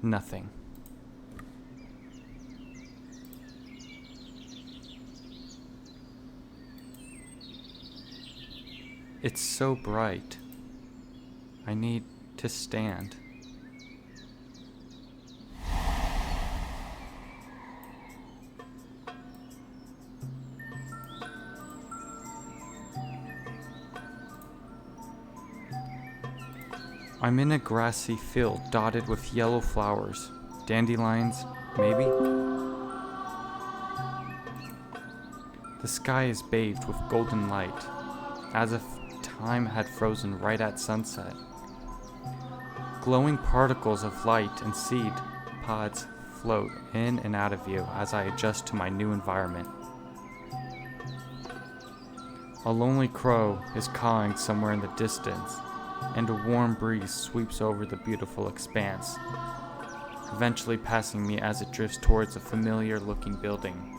Nothing. It's so bright. I need to stand. I'm in a grassy field dotted with yellow flowers. Dandelions, maybe? The sky is bathed with golden light, as if time had frozen right at sunset. Glowing particles of light and seed pods float in and out of view as I adjust to my new environment. A lonely crow is cawing somewhere in the distance, and a warm breeze sweeps over the beautiful expanse, eventually passing me as it drifts towards a familiar-looking building.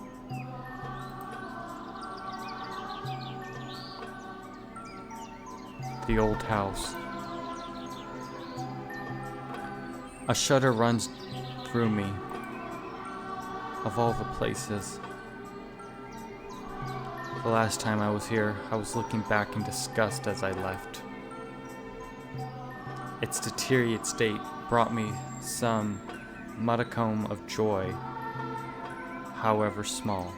The old house. A shudder runs through me. Of all the places. The last time I was here, I was looking back in disgust as I left. Its deteriorated state brought me some modicum of joy, however small.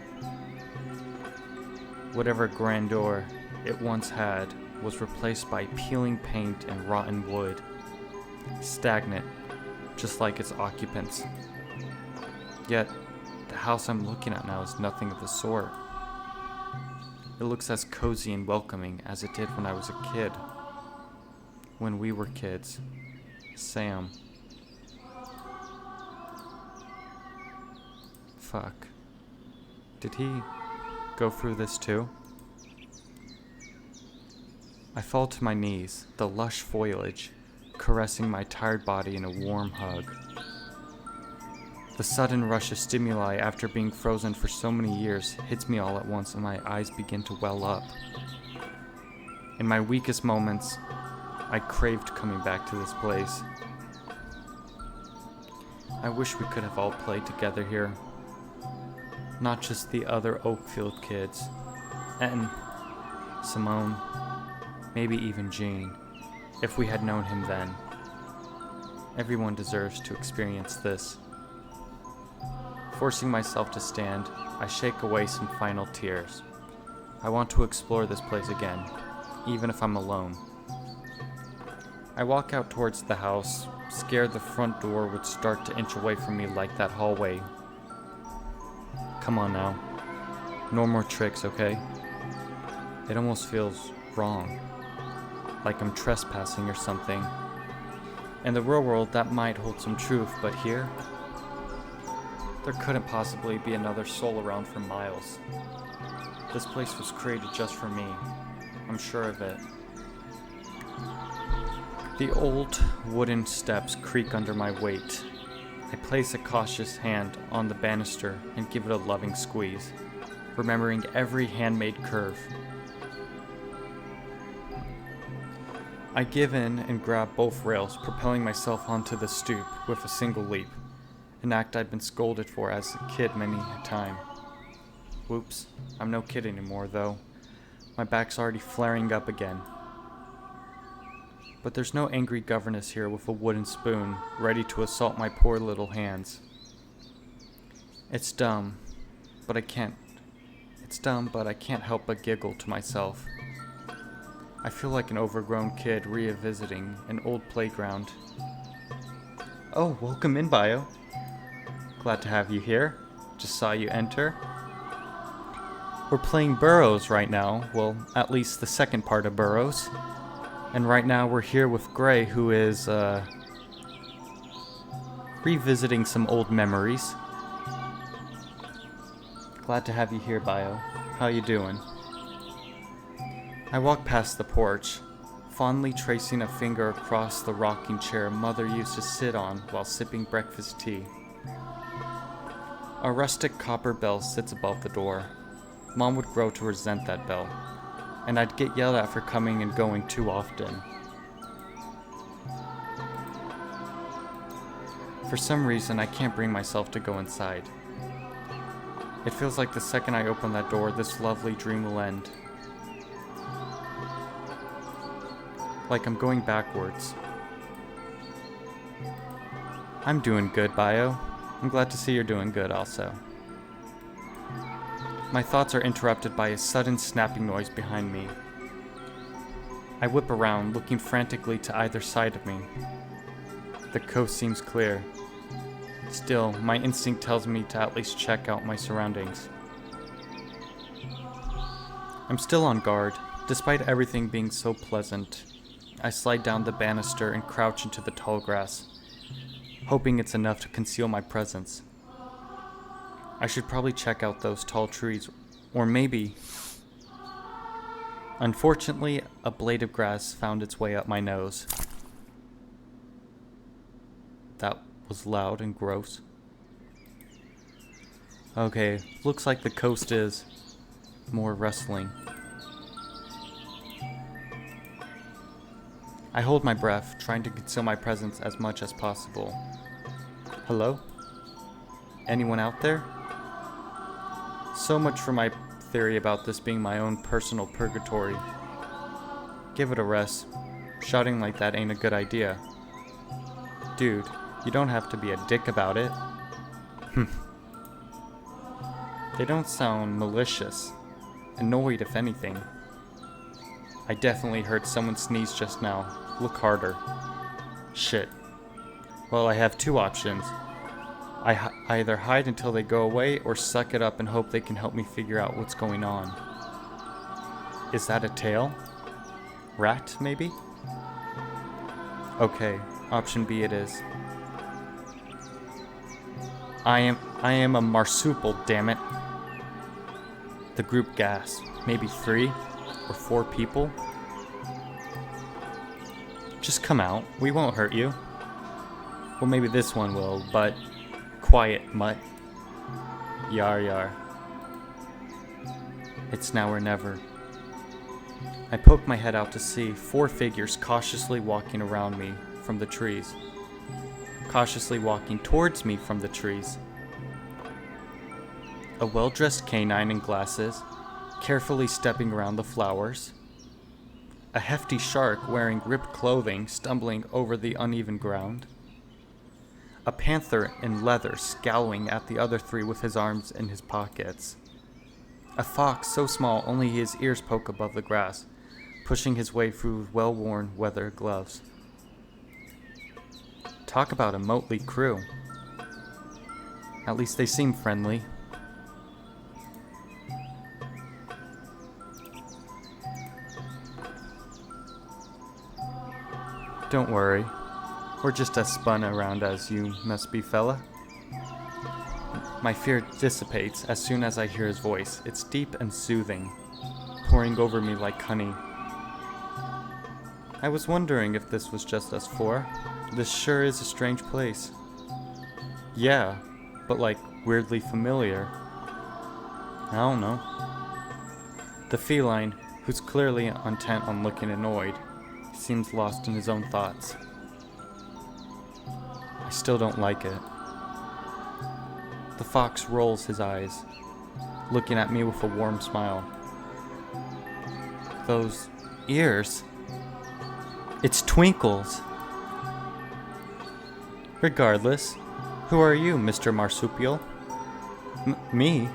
Whatever grandeur it once had was replaced by peeling paint and rotten wood, stagnant, just like its occupants. Yet, the house I'm looking at now is nothing of the sort. It looks as cozy and welcoming as it did when I was a kid. When we were kids. Sam. Fuck. Did he go through this too? I fall to my knees, the lush foliage caressing my tired body in a warm hug. The sudden rush of stimuli after being frozen for so many years hits me all at once and my eyes begin to well up. In my weakest moments, I craved coming back to this place. I wish we could have all played together here. Not just the other Oakfield kids. And Simone. Maybe even Gene, if we had known him then. Everyone deserves to experience this. Forcing myself to stand, I shake away some final tears. I want to explore this place again, even if I'm alone. I walk out towards the house, scared the front door would start to inch away from me like that hallway. Come on now. No more tricks, okay? It almost feels wrong. Like I'm trespassing or something. In the real world, that might hold some truth, but here, there couldn't possibly be another soul around for miles. This place was created just for me. I'm sure of it. The old wooden steps creak under my weight. I place a cautious hand on the banister and give it a loving squeeze, remembering every handmade curve. I give in and grab both rails, propelling myself onto the stoop with a single leap, an act I'd been scolded for as a kid many a time. Whoops, I'm no kid anymore though. My back's already flaring up again. But there's no angry governess here with a wooden spoon, ready to assault my poor little hands. It's dumb, but I can't help but giggle to myself. I feel like an overgrown kid revisiting an old playground. Oh, welcome in, Bio. Glad to have you here. Just saw you enter. We're playing Burrows right now. Well, at least the second part of Burrows. And right now we're here with Gray, who is, revisiting some old memories. Glad to have you here, Bio. How you doing? I walk past the porch, fondly tracing a finger across the rocking chair Mother used to sit on while sipping breakfast tea. A rustic copper bell sits above the door. Mom would grow to resent that bell, and I'd get yelled at for coming and going too often. For some reason, I can't bring myself to go inside. It feels like the second I open that door, this lovely dream will end. Like I'm going backwards. I'm doing good, Bio. I'm glad to see you're doing good also. My thoughts are interrupted by a sudden snapping noise behind me. I whip around, looking frantically to either side of me. The coast seems clear. Still, my instinct tells me to at least check out my surroundings. I'm still on guard, despite everything being so pleasant. I slide down the banister and crouch into the tall grass, hoping it's enough to conceal my presence. I should probably check out those tall trees, or maybe... Unfortunately, a blade of grass found its way up my nose. That was loud and gross. Okay, looks like the coast is more rustling. I hold my breath, trying to conceal my presence as much as possible. Hello? Anyone out there? So much for my theory about this being my own personal purgatory. Give it a rest. Shouting like that ain't a good idea. Dude, you don't have to be a dick about it. They don't sound malicious. Annoyed, if anything. I definitely heard someone sneeze just now. Look harder. Shit. Well, I have two options. I either hide until they go away or suck it up and hope they can help me figure out what's going on. Is that a tail? Rat, maybe? Okay, option B it is. I am a marsupial, damn it. The group gasps. Maybe 3 or 4 people? Just come out. We won't hurt you. Well, maybe this one will, but... Quiet, mutt. Yar yar. It's now or never. I poke my head out to see 4 figures cautiously walking around me from the trees. Cautiously walking towards me from the trees. A well-dressed canine in glasses, carefully stepping around the flowers. A hefty shark wearing ripped clothing stumbling over the uneven ground. A panther in leather scowling at the other 3 with his arms in his pockets. A fox so small only his ears poke above the grass, pushing his way through well-worn leather gloves. Talk about a motley crew. At least they seem friendly. Don't worry. We're just as spun around as you must be, fella. My fear dissipates as soon as I hear his voice. It's deep and soothing, pouring over me like honey. I was wondering if this was just us 4. This sure is a strange place. Yeah, but like weirdly familiar. I don't know. The feline, who's clearly intent on looking annoyed, seems lost in his own thoughts. I still don't like it. The fox rolls his eyes, looking at me with a warm smile. Those ears. It's Twinkle's. Regardless, who are you, Mr. Marsupial? Me?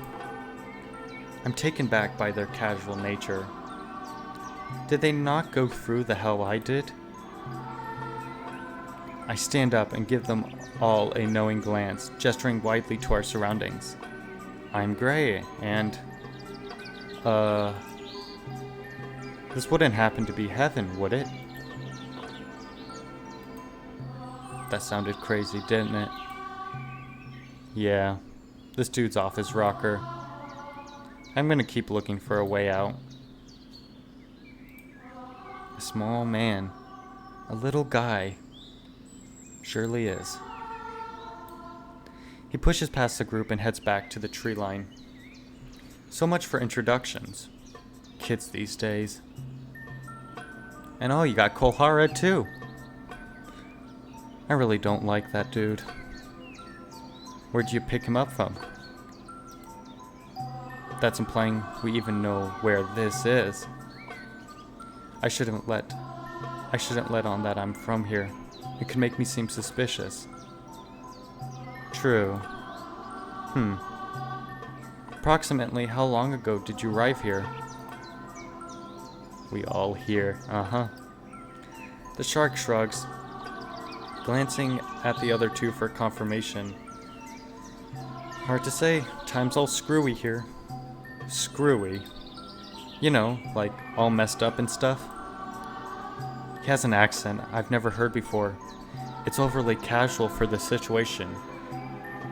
I'm taken back by their casual nature. Did they not go through the hell I did? I stand up and give them all a knowing glance, gesturing widely to our surroundings. I'm Gray, and... This wouldn't happen to be heaven, would it? That sounded crazy, didn't it? Yeah, this dude's off his rocker. I'm gonna keep looking for a way out. A small man. A little guy. Surely is. He pushes past the group and heads back to the tree line. So much for introductions. Kids these days. And oh, you got Kolhara too. I really don't like that dude. Where'd you pick him up from? That's implying we even know where this is. I shouldn't let on that I'm from here. It could make me seem suspicious. True. Approximately how long ago did you arrive here? We all hear, The shark shrugs, glancing at the other two for confirmation. Hard to say, time's all screwy here. Screwy? You know, like all messed up and stuff? He has an accent I've never heard before. It's overly casual for the situation,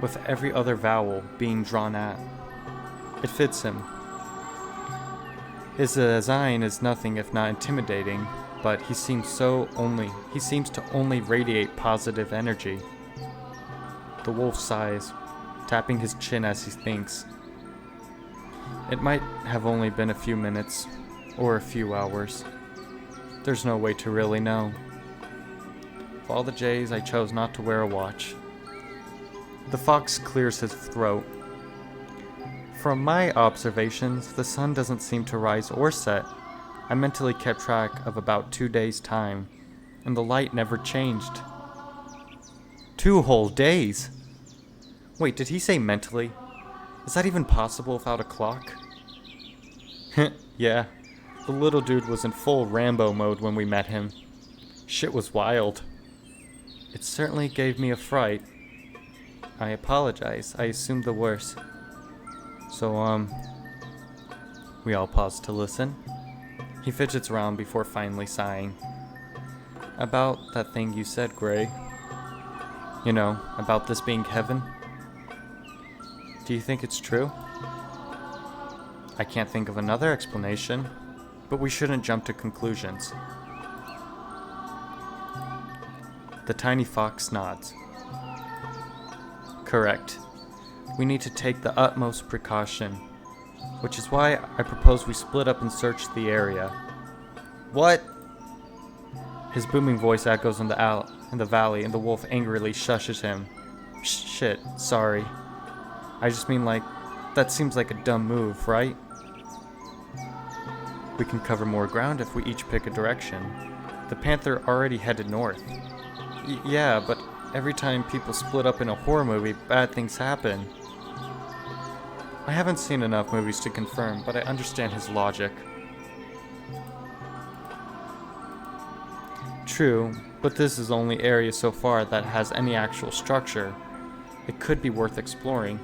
with every other vowel being drawn at. It fits him. His design is nothing if not intimidating, but he seems to only radiate positive energy. The wolf sighs, tapping his chin as he thinks. It might have only been a few minutes, or a few hours. There's no way to really know. Of all the J's, I chose not to wear a watch. The fox clears his throat. From my observations, the sun doesn't seem to rise or set. I mentally kept track of about 2 days' time, and the light never changed. 2 whole days? Wait, did he say mentally? Is that even possible without a clock? Yeah, the little dude was in full Rambo mode when we met him. Shit was wild. It certainly gave me a fright. I apologize, I assumed the worst. So, we all pause to listen. He fidgets around before finally sighing. About that thing you said, Gray. You know, about this being heaven. Do you think it's true? I can't think of another explanation, but we shouldn't jump to conclusions. The tiny fox nods. Correct. We need to take the utmost precaution, which is why I propose we split up and search the area. What? His booming voice echoes in the valley, and the wolf angrily shushes him. Shit, sorry. I just mean, like, that seems like a dumb move, right? We can cover more ground if we each pick a direction. The panther already headed north. Yeah, but every time people split up in a horror movie, bad things happen. I haven't seen enough movies to confirm, but I understand his logic. True, but this is the only area so far that has any actual structure. It could be worth exploring.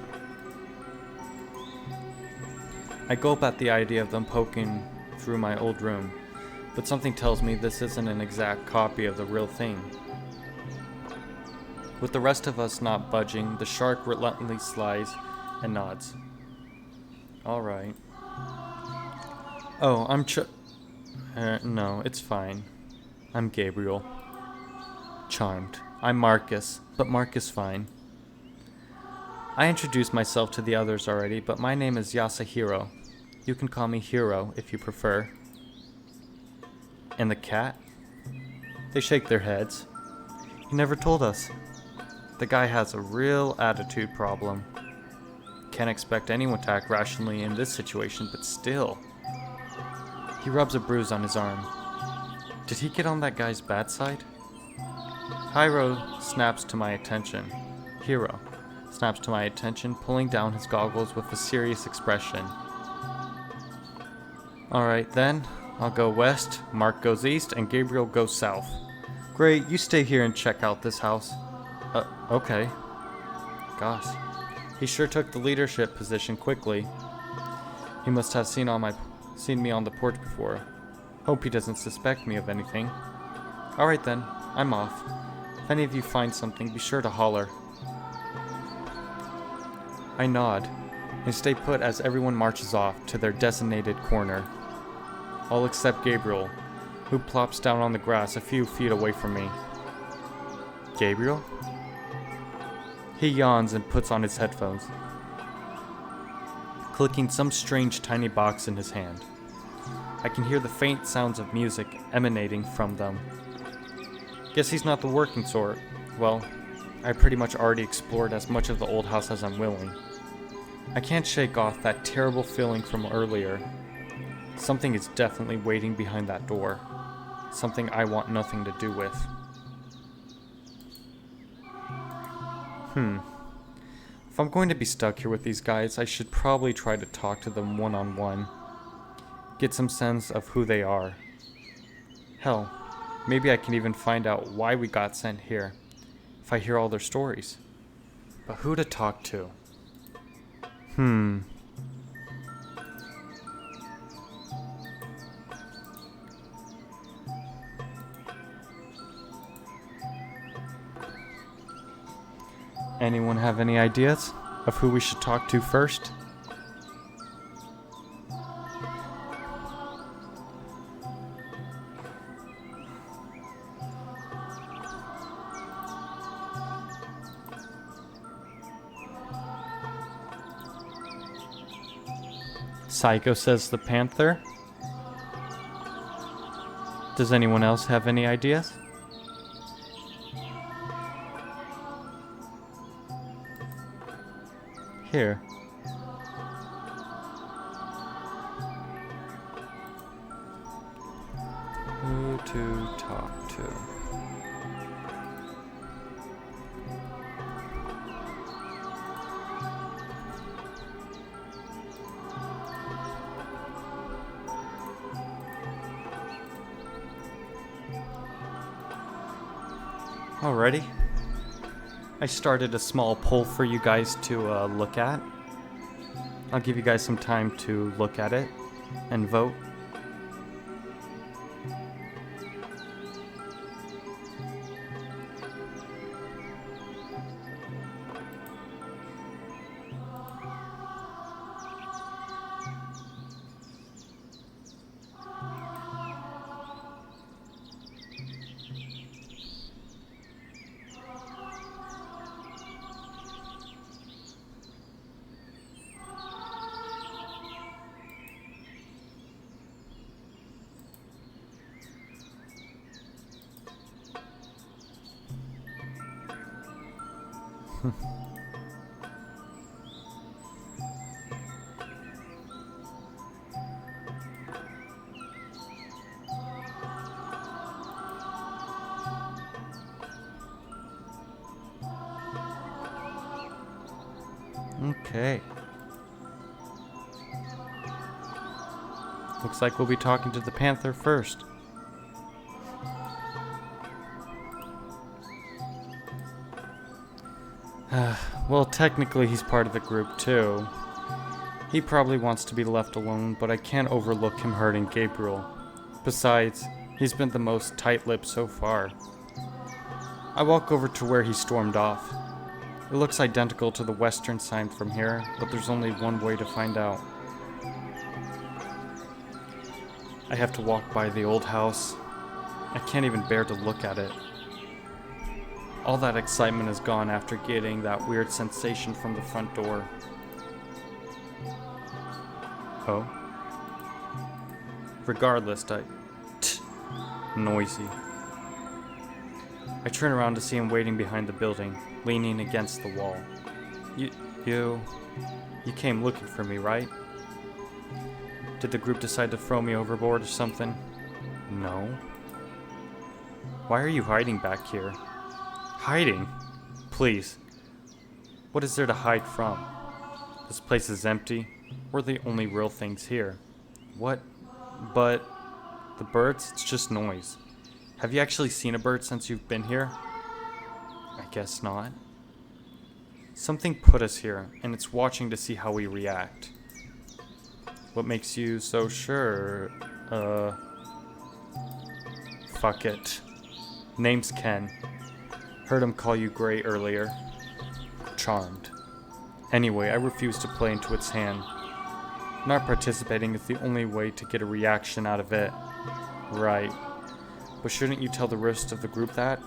I gulp at the idea of them poking through my old room, but something tells me this isn't an exact copy of the real thing. With the rest of us not budging, the shark reluctantly slides and nods. Alright. Oh, no, it's fine. I'm Gabriel. Charmed. I'm Marcus, but Mark is fine. I introduced myself to the others already, but my name is Yasuhiro. You can call me Hiro if you prefer. And the cat? They shake their heads. He never told us. The guy has a real attitude problem. Can't expect anyone to act rationally in this situation, but still. He rubs a bruise on his arm. Did he get on that guy's bad side? Hiro snaps to my attention. Hiro snaps to my attention, pulling down his goggles with a serious expression. Alright then, I'll go west, Mark goes east, and Gabriel goes south. Great, you stay here and check out this house. Okay. Gosh. He sure took the leadership position quickly. He must have seen me on the porch before. Hope he doesn't suspect me of anything. Alright then, I'm off. If any of you find something, be sure to holler. I nod, and stay put as everyone marches off to their designated corner. All except Gabriel, who plops down on the grass a few feet away from me. Gabriel? He yawns and puts on his headphones, clicking some strange tiny box in his hand. I can hear the faint sounds of music emanating from them. Guess he's not the working sort. Well, I pretty much already explored as much of the old house as I'm willing. I can't shake off that terrible feeling from earlier. Something is definitely waiting behind that door. Something I want nothing to do with. If I'm going to be stuck here with these guys, I should probably try to talk to them one-on-one. Get some sense of who they are. Hell, maybe I can even find out why we got sent here, if I hear all their stories. But who to talk to? Anyone have any ideas of who we should talk to first? Psycho, says the panther. Does anyone else have any ideas? Here. Who to talk to? Alrighty. I started a small poll for you guys to look at. I'll give you guys some time to look at it and vote. Okay. Looks like we'll be talking to the panther first. Well, technically he's part of the group too. He probably wants to be left alone, but I can't overlook him hurting Gabriel. Besides, he's been the most tight-lipped so far. I walk over to where he stormed off. It looks identical to the western sign from here, but there's only one way to find out. I have to walk by the old house. I can't even bear to look at it. All that excitement is gone after getting that weird sensation from the front door. Oh? Regardless, noisy. I turn around to see him waiting behind the building, leaning against the wall. You came looking for me, right? Did the group decide to throw me overboard or something? No. Why are you hiding back here? Hiding? Please. What is there to hide from? This place is empty. We're the only real things here. What? But the birds? It's just noise. Have you actually seen a bird since you've been here? I guess not. Something put us here, and it's watching to see how we react. What makes you so sure? Fuck it. Name's Ken. Heard him call you Gray earlier. Charmed. Anyway, I refuse to play into its hand. Not participating is the only way to get a reaction out of it. Right. But shouldn't you tell the rest of the group that?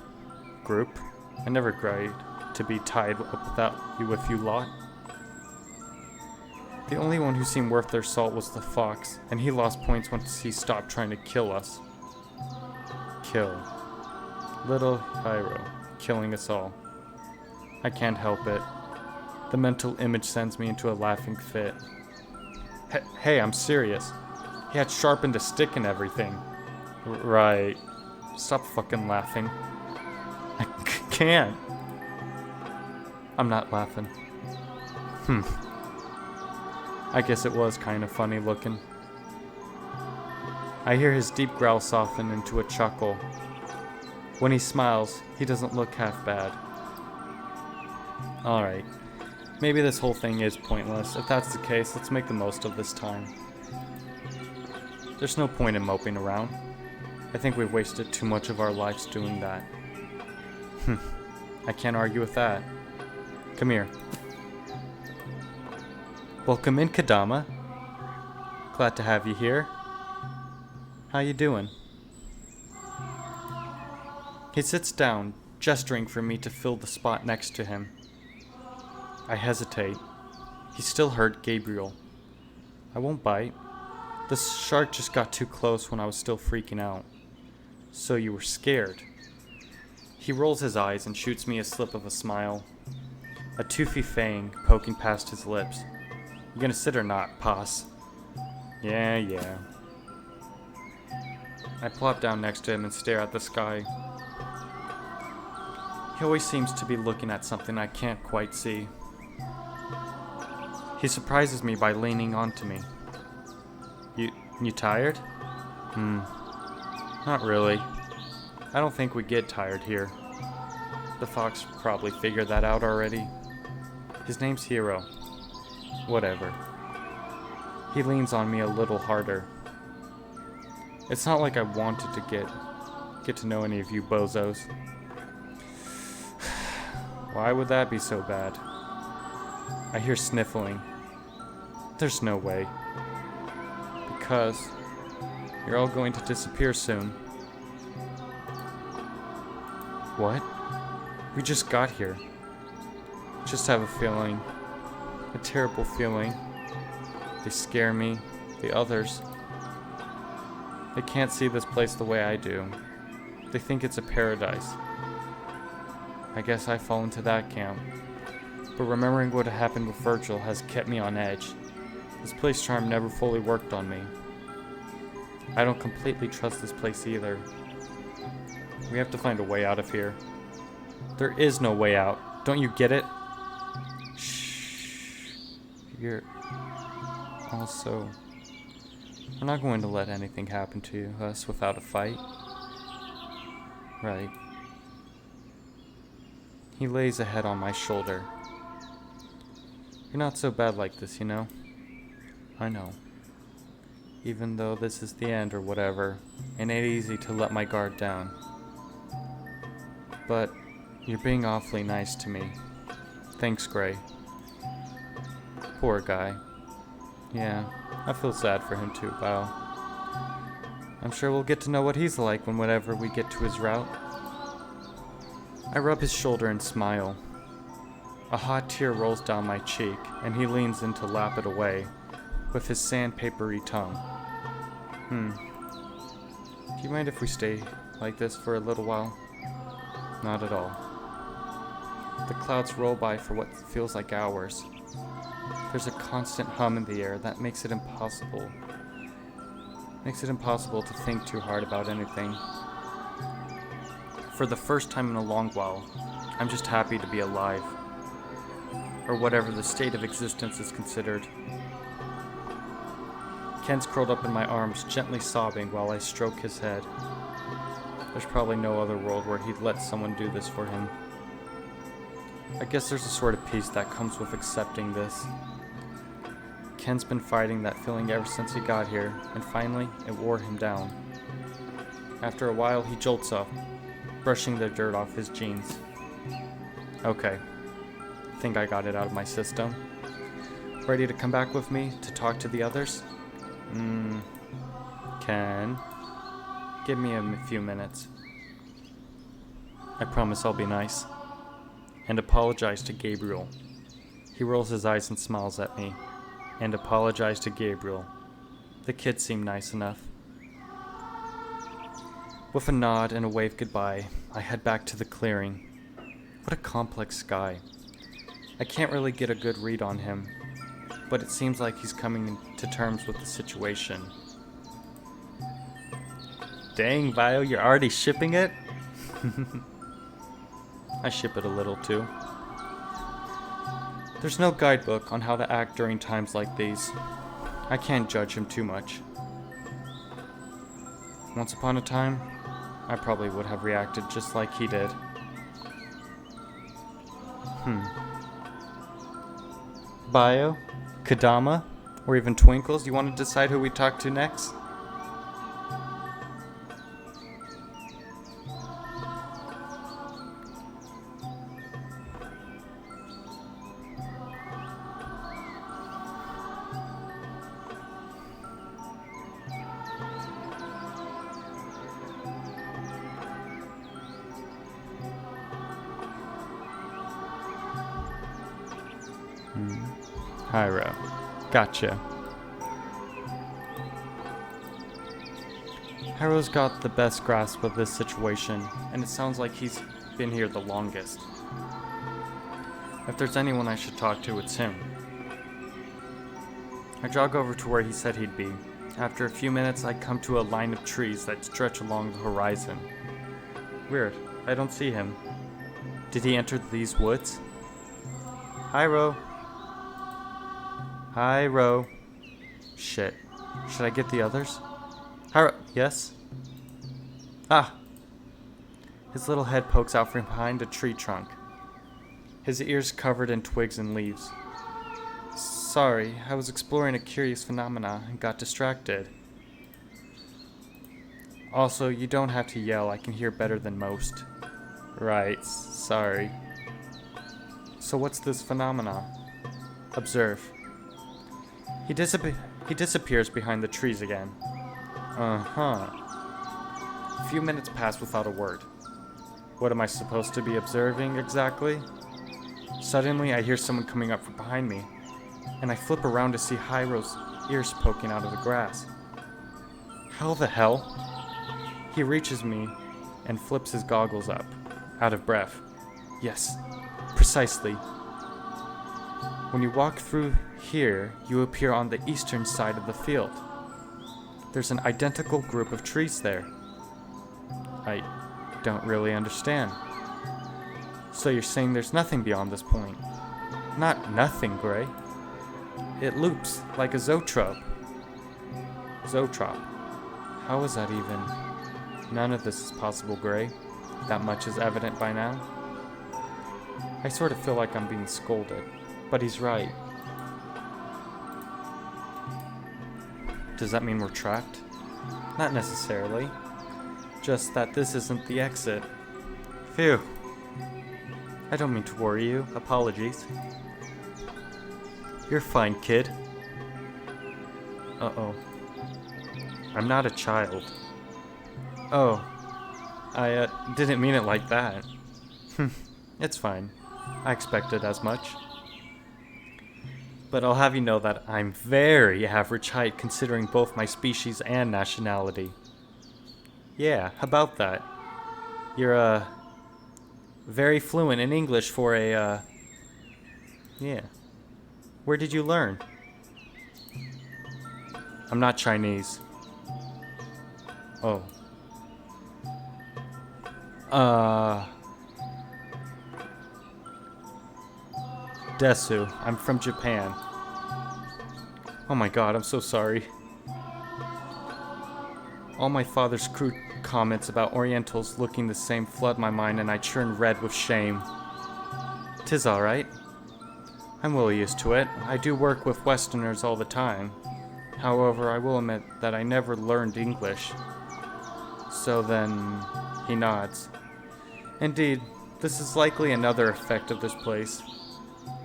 Group? I never agreed to be tied up with you lot. The only one who seemed worth their salt was the fox, and he lost points once he stopped trying to kill us. Kill. Little Hiro, killing us all. I can't help it. The mental image sends me into a laughing fit. Hey, I'm serious. He had sharpened a stick and everything. Right. Stop fucking laughing. I can't. I'm not laughing. I guess it was kind of funny looking. I hear his deep growl soften into a chuckle. When he smiles, he doesn't look half bad. Alright. Maybe this whole thing is pointless. If that's the case, let's make the most of this time. There's no point in moping around. I think we've wasted too much of our lives doing that. I can't argue with that. Come here. Welcome in, Kadama. Glad to have you here. How you doing? He sits down, gesturing for me to fill the spot next to him. I hesitate. He still hurt Gabriel. I won't bite. The shark just got too close when I was still freaking out. So you were scared. He rolls his eyes and shoots me a slip of a smile. A toothy fang poking past his lips. You gonna sit or not, Poss? Yeah. I plop down next to him and stare at the sky. He always seems to be looking at something I can't quite see. He surprises me by leaning onto me. You tired? Not really. I don't think we get tired here. The fox probably figured that out already. His name's Hero. Whatever. He leans on me a little harder. It's not like I wanted to get to know any of you bozos. Why would that be so bad? I hear sniffling. There's no way. Because you're all going to disappear soon. What? We just got here. Just have a feeling. A terrible feeling. They scare me. The others. They can't see this place the way I do. They think it's a paradise. I guess I fall into that camp. But remembering what happened with Virgil has kept me on edge. This place charm never fully worked on me. I don't completely trust this place either. We have to find a way out of here. There is no way out. Don't you get it? Shh. You're... Also... We're not going to let anything happen to us without a fight. Right. He lays a head on my shoulder. You're not so bad like this, you know? I know. Even though this is the end or whatever, it ain't easy to let my guard down. But you're being awfully nice to me. Thanks, Gray. Poor guy. Yeah, I feel sad for him too, pal. I'm sure we'll get to know what he's like whenever we get to his route. I rub his shoulder and smile. A hot tear rolls down my cheek, and he leans in to lap it away with his sandpapery tongue. Do you mind if we stay like this for a little while? Not at all. The clouds roll by for what feels like hours. There's a constant hum in the air that makes it impossible. To think too hard about anything. For the first time in a long while, I'm just happy to be alive. Or whatever the state of existence is considered. Ken's curled up in my arms, gently sobbing while I stroke his head. There's probably no other world where he'd let someone do this for him. I guess there's a sort of peace that comes with accepting this. Ken's been fighting that feeling ever since he got here, and finally, it wore him down. After a while, he jolts up, brushing the dirt off his jeans. Okay. Think I got it out of my system. Ready to come back with me to talk to the others? Ken, give me a few minutes. I promise I'll be nice. And apologize to Gabriel. He rolls his eyes and smiles at me. And apologize to Gabriel. The kids seem nice enough. With a nod and a wave goodbye, I head back to the clearing. What a complex guy. I can't really get a good read on him, but it seems like he's coming to terms with the situation. Dang, Bio, you're already shipping it? I ship it a little too. There's no guidebook on how to act during times like these. I can't judge him too much. Once upon a time, I probably would have reacted just like he did. Bio? Kadama? Or even Twinkles? You want to decide who we talk to next? Hyro. Gotcha. Hyro's got the best grasp of this situation, and it sounds like he's been here the longest. If there's anyone I should talk to, it's him. I jog over to where he said he'd be. After a few minutes, I come to a line of trees that stretch along the horizon. Weird, I don't see him. Did he enter these woods? Hyro. Hyro. Shit. Should I get the others? Hyro. Yes? Ah! His little head pokes out from behind a tree trunk. His ears covered in twigs and leaves. Sorry, I was exploring a curious phenomena and got distracted. Also, you don't have to yell, I can hear better than most. Right, sorry. So what's this phenomena? Observe. He disappears behind the trees again. Uh-huh. A few minutes pass without a word. What am I supposed to be observing exactly? Suddenly, I hear someone coming up from behind me, and I flip around to see Hyro's ears poking out of the grass. How the hell? He reaches me and flips his goggles up, out of breath. Yes, precisely. When you walk through here, you appear on the eastern side of the field. There's an identical group of trees there. I don't really understand. So you're saying there's nothing beyond this point? Not nothing, Gray. It loops like a zoetrope. Zoetrope. How is that even? None of this is possible, Gray. That much is evident by now. I sort of feel like I'm being scolded, but he's right. Does that mean we're trapped? Not necessarily. Just that this isn't the exit. Phew. I don't mean to worry you. Apologies. You're fine, kid. Uh-oh. I'm not a child. Oh. I didn't mean it like that. It's fine. I expected as much. But I'll have you know that I'm very average height considering both my species and nationality. Yeah, how about that? You're, very fluent in English for a, yeah. Where did you learn? I'm not Chinese. Oh. Desu, I'm from Japan. Oh my god, I'm so sorry. All my father's crude comments about Orientals looking the same flood my mind and I churn red with shame. 'Tis alright. I'm well used to it. I do work with Westerners all the time. However, I will admit that I never learned English. So then, he nods. Indeed, this is likely another effect of this place.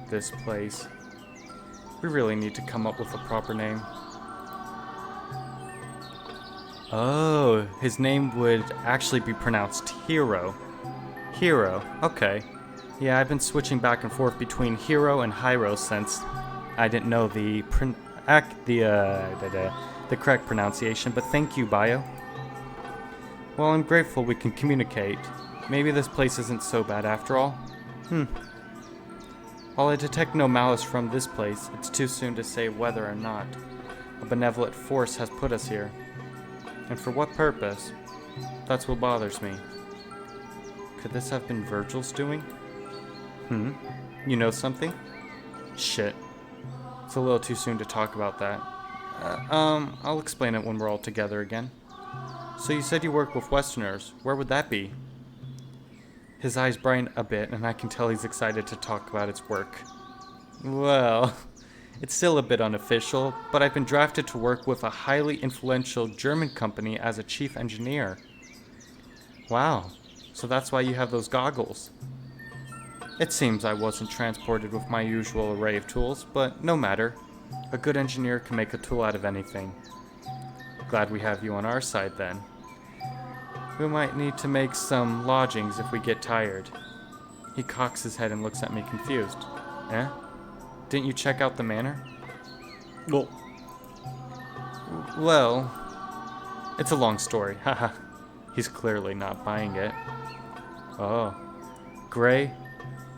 This place. We really need to come up with a proper name. Oh, his name would actually be pronounced Hero. Hero, okay. Yeah, I've been switching back and forth between Hero and Hyro since I didn't know the correct pronunciation, but thank you, Bio. Well, I'm grateful we can communicate. Maybe this place isn't so bad after all. While I detect no malice from this place, it's too soon to say whether or not a benevolent force has put us here. And for what purpose? That's what bothers me. Could this have been Virgil's doing? You know something? Shit. It's a little too soon to talk about that. I'll explain it when we're all together again. So you said you work with Westerners. Where would that be? His eyes brighten a bit, and I can tell he's excited to talk about its work. Well, it's still a bit unofficial, but I've been drafted to work with a highly influential German company as a chief engineer. Wow, so that's why you have those goggles. It seems I wasn't transported with my usual array of tools, but no matter. A good engineer can make a tool out of anything. Glad we have you on our side then. We might need to make some lodgings if we get tired. He cocks his head and looks at me confused. Eh? Didn't you check out the manor? Well, it's a long story, haha. He's clearly not buying it. Oh. Gray,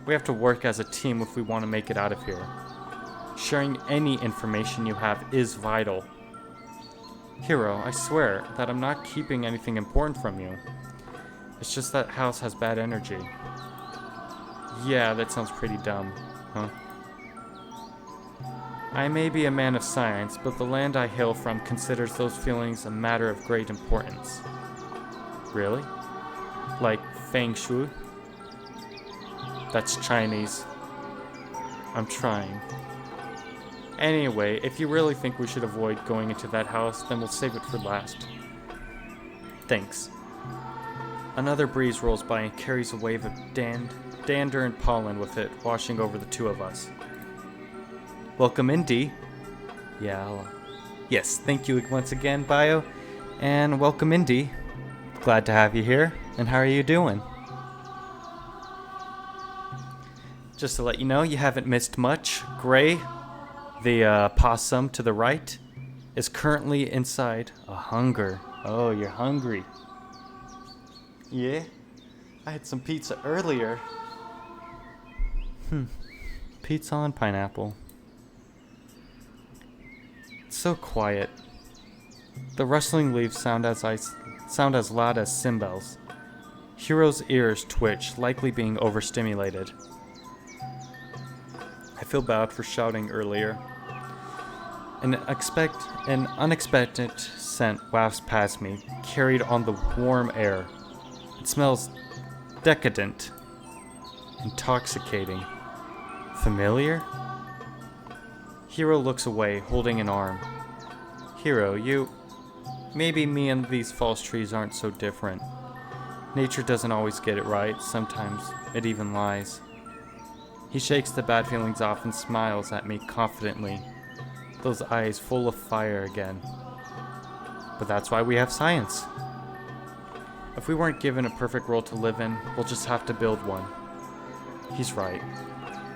we have to work as a team if we want to make it out of here. Sharing any information you have is vital. Hero, I swear that I'm not keeping anything important from you. It's just that house has bad energy. Yeah, that sounds pretty dumb, huh? I may be a man of science, but the land I hail from considers those feelings a matter of great importance. Really? Like Feng Shui? That's Chinese. I'm trying. Anyway, if you really think we should avoid going into that house, then we'll save it for last. Thanks. Another breeze rolls by and carries a wave of dander and pollen with it, washing over the two of us. Welcome in, Dee. Yes, thank you once again, Bio. And welcome in, Dee. Glad to have you here. And how are you doing? Just to let you know, you haven't missed much. Gray, the possum to the right, is currently inside a hunger. Oh, you're hungry. Yeah? I had some pizza earlier. Pizza on pineapple. It's so quiet. The rustling leaves sound as loud as cymbals. Hero's ears twitch, likely being overstimulated. I feel bad for shouting earlier. An unexpected scent wafts past me, carried on the warm air. It smells decadent, intoxicating, familiar? Hero looks away, holding an arm. Hero, maybe me and these false trees aren't so different. Nature doesn't always get it right, sometimes it even lies. He shakes the bad feelings off and smiles at me confidently, those eyes full of fire again. But that's why we have science. If we weren't given a perfect world to live in, we'll just have to build one. He's right.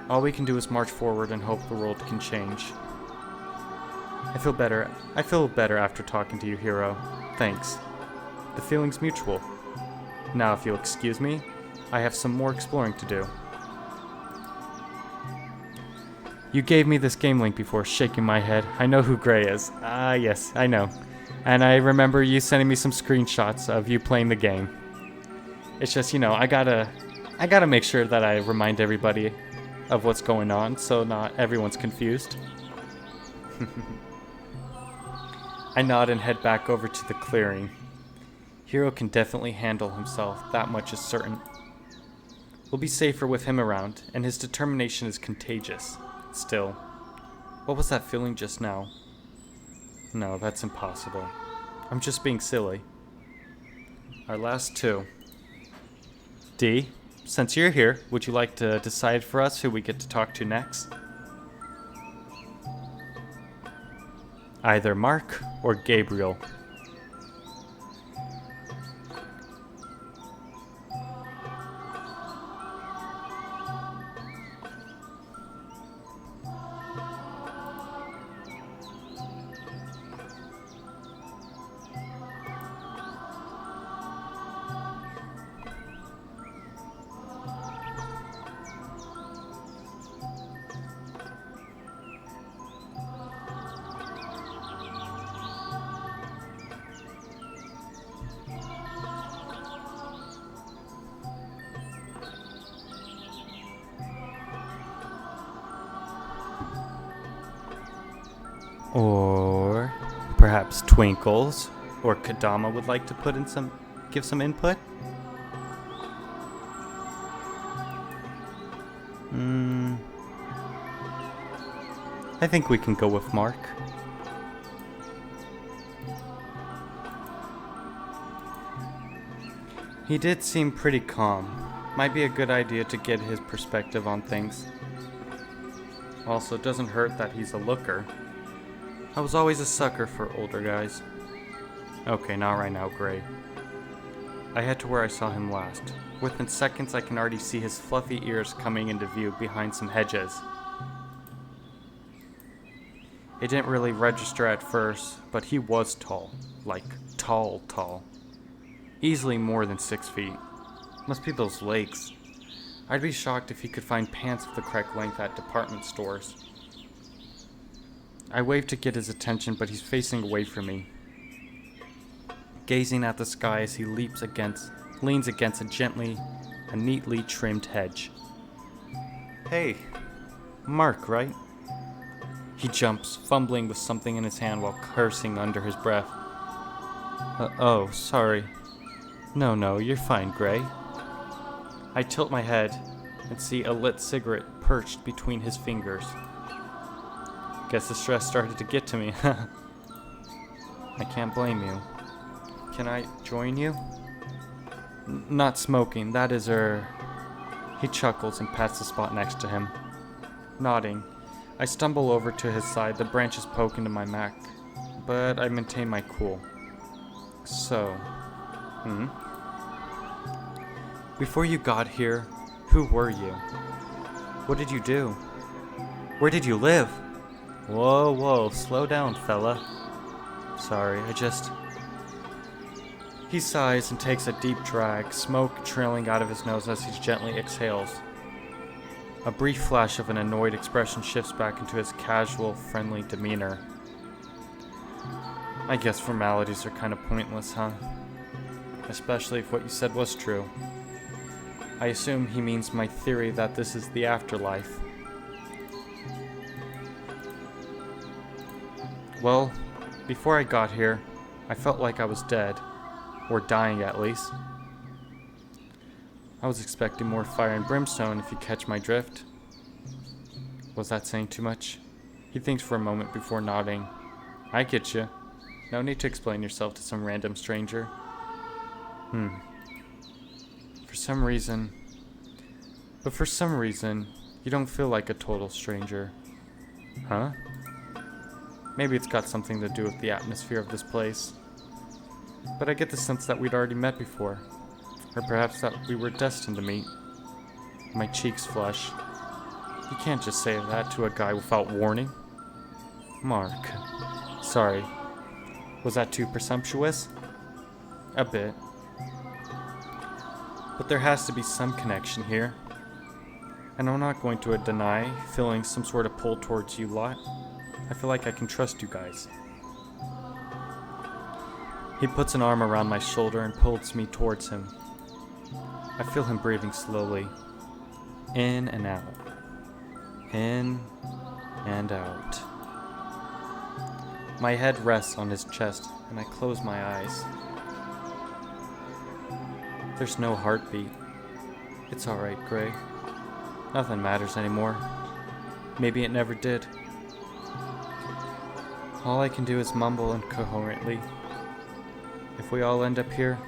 All we can do is march forward and hope the world can change. I feel better after talking to you, Hero. Thanks. The feeling's mutual. Now, if you'll excuse me, I have some more exploring to do. You gave me this game link before, shaking my head. I know who Gray is. Ah, yes, I know. And I remember you sending me some screenshots of you playing the game. It's just, I gotta make sure that I remind everybody of what's going on, so not everyone's confused. I nod and head back over to the clearing. Hero can definitely handle himself, that much is certain. We'll be safer with him around, and his determination is contagious. Still, what was that feeling just now? No, that's impossible. I'm just being silly. Our last two. Dee, since you're here, would you like to decide for us who we get to talk to next? Either Mark or Gabriel. Or perhaps Twinkles or Kadama would like to give some input? I think we can go with Mark. He did seem pretty calm. Might be a good idea to get his perspective on things. Also, it doesn't hurt that he's a looker. I was always a sucker for older guys. Okay, not right now, Gray. I head to where I saw him last. Within seconds, I can already see his fluffy ears coming into view behind some hedges. It didn't really register at first, but he was tall. Like, tall. Easily more than 6 feet. Must be those legs. I'd be shocked if he could find pants of the correct length at department stores. I wave to get his attention, but he's facing away from me, gazing at the sky as he leans against a neatly trimmed hedge. Hey, Mark, right? He jumps, fumbling with something in his hand while cursing under his breath. Oh, sorry. No, you're fine, Gray. I tilt my head and see a lit cigarette perched between his fingers. Guess the stress started to get to me. I can't blame you. Can I join you? Not smoking, that is He chuckles and pats the spot next to him. Nodding, I stumble over to his side, the branches poke into my neck, but I maintain my cool. So, Before you got here, who were you? What did you do? Where did you live? Whoa, slow down, fella. Sorry, He sighs and takes a deep drag, smoke trailing out of his nose as he gently exhales. A brief flash of an annoyed expression shifts back into his casual, friendly demeanor. I guess formalities are kind of pointless, huh? Especially if what you said was true. I assume he means my theory that this is the afterlife. Well, before I got here, I felt like I was dead. Or dying, at least. I was expecting more fire and brimstone, if you catch my drift. Was that saying too much? He thinks for a moment before nodding. I get you. No need to explain yourself to some random stranger. For some reason, you don't feel like a total stranger. Huh? Maybe it's got something to do with the atmosphere of this place. But I get the sense that we'd already met before. Or perhaps that we were destined to meet. My cheeks flush. You can't just say that to a guy without warning. Mark. Sorry. Was that too presumptuous? A bit. But there has to be some connection here. And I'm not going to deny feeling some sort of pull towards you lot. I feel like I can trust you guys. He puts an arm around my shoulder and pulls me towards him. I feel him breathing slowly. In and out. In and out. My head rests on his chest and I close my eyes. There's no heartbeat. It's alright, Gray. Nothing matters anymore. Maybe it never did. All I can do is mumble incoherently. If we all end up here,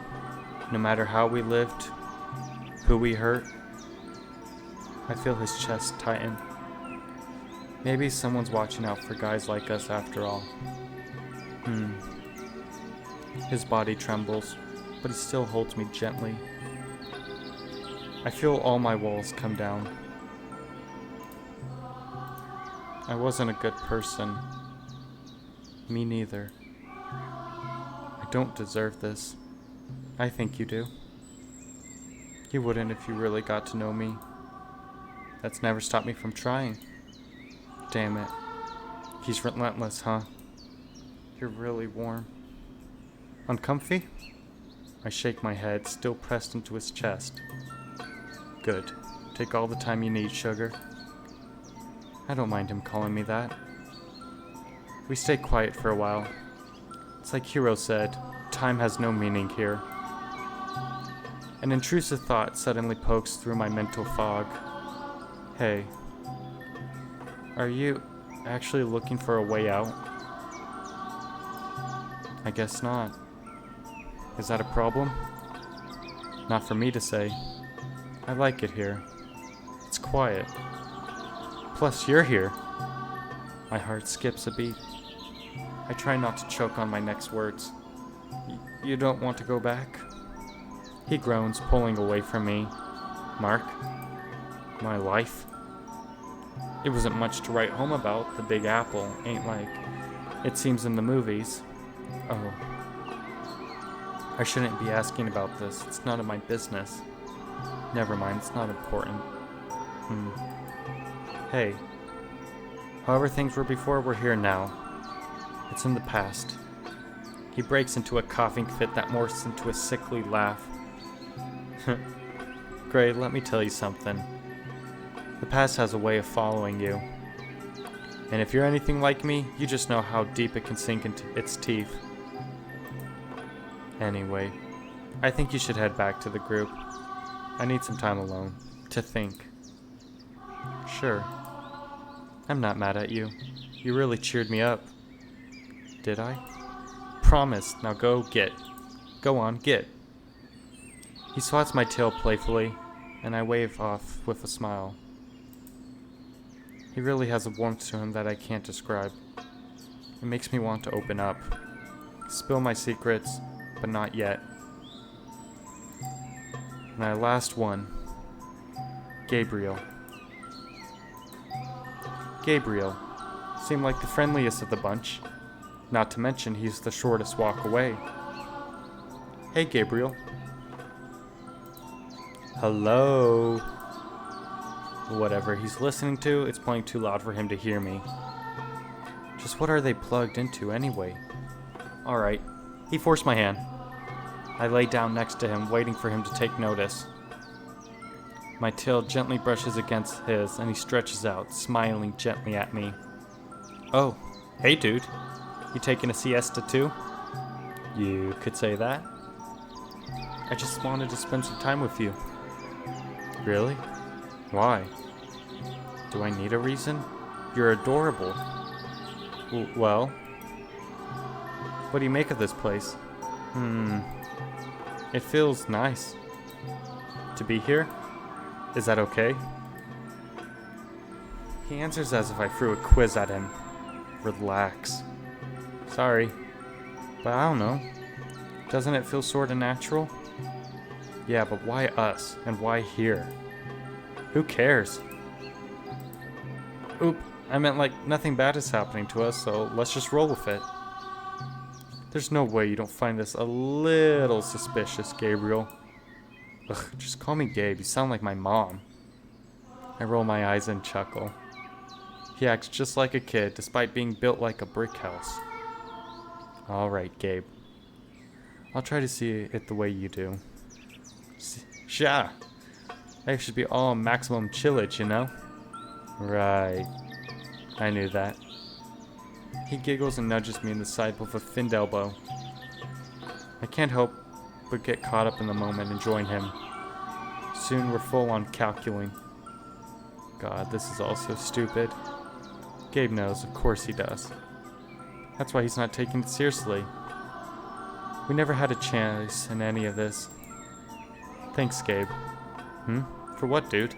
no matter how we lived, who we hurt, I feel his chest tighten. Maybe someone's watching out for guys like us after all. His body trembles, but he still holds me gently. I feel all my walls come down. I wasn't a good person. Me neither. I don't deserve this. I think you do. You wouldn't if you really got to know me. That's never stopped me from trying. Damn it. He's relentless, huh? You're really warm. Uncomfy? I shake my head, still pressed into his chest. Good. Take all the time you need, sugar. I don't mind him calling me that. We stay quiet for a while. It's like Hero said, time has no meaning here. An intrusive thought suddenly pokes through my mental fog. Hey, are you actually looking for a way out? I guess not. Is that a problem? Not for me to say. I like it here. It's quiet. Plus, you're here. My heart skips a beat. I try not to choke on my next words. You don't want to go back? He groans, pulling away from me. Mark? My life? It wasn't much to write home about. The Big Apple ain't like it seems in the movies. Oh. I shouldn't be asking about this. It's none of my business. Never mind, it's not important. Hey. However things were before, we're here now. It's in the past. He breaks into a coughing fit that morphs into a sickly laugh. Gray, let me tell you something. The past has a way of following you. And if you're anything like me, you just know how deep it can sink into its teeth. Anyway, I think you should head back to the group. I need some time alone to think. Sure. I'm not mad at you. You really cheered me up. Did I? Promise. Now go get. Go on, get. He swats my tail playfully, and I wave off with a smile. He really has a warmth to him that I can't describe. It makes me want to open up. Spill my secrets, but not yet. My last one. Gabriel. Gabriel seemed like the friendliest of the bunch. Not to mention he's the shortest walk away. Hey, Gabriel. Hello. Whatever he's listening to, it's playing too loud for him to hear me. Just what are they plugged into anyway? Alright. He forced my hand. I lay down next to him, waiting for him to take notice. My tail gently brushes against his, and he stretches out, smiling gently at me. Oh, hey dude. You taking a siesta too? You could say that. I just wanted to spend some time with you. Really? Why? Do I need a reason? You're adorable. Well? What do you make of this place? It feels nice. To be here? Is that okay? He answers as if I threw a quiz at him. Relax. Sorry. But I don't know. Doesn't it feel sorta natural? Yeah, but why us? And why here? Who cares? Oop, I meant like nothing bad is happening to us, so let's just roll with it. There's no way you don't find this a little suspicious, Gabriel. Ugh, just call me Gabe, you sound like my mom. I roll my eyes and chuckle. He acts just like a kid, despite being built like a brick house. Alright, Gabe. I'll try to see it the way you do. Sha! Life should be all maximum chillage, you know? Right. I knew that. He giggles and nudges me in the side with a thinned elbow. I can't help but get caught up in the moment and join him. Soon we're full on calculating. God, this is all so stupid. Gabe knows, of course he does. That's why he's not taking it seriously. We never had a chance in any of this. Thanks, Gabe. For what, dude?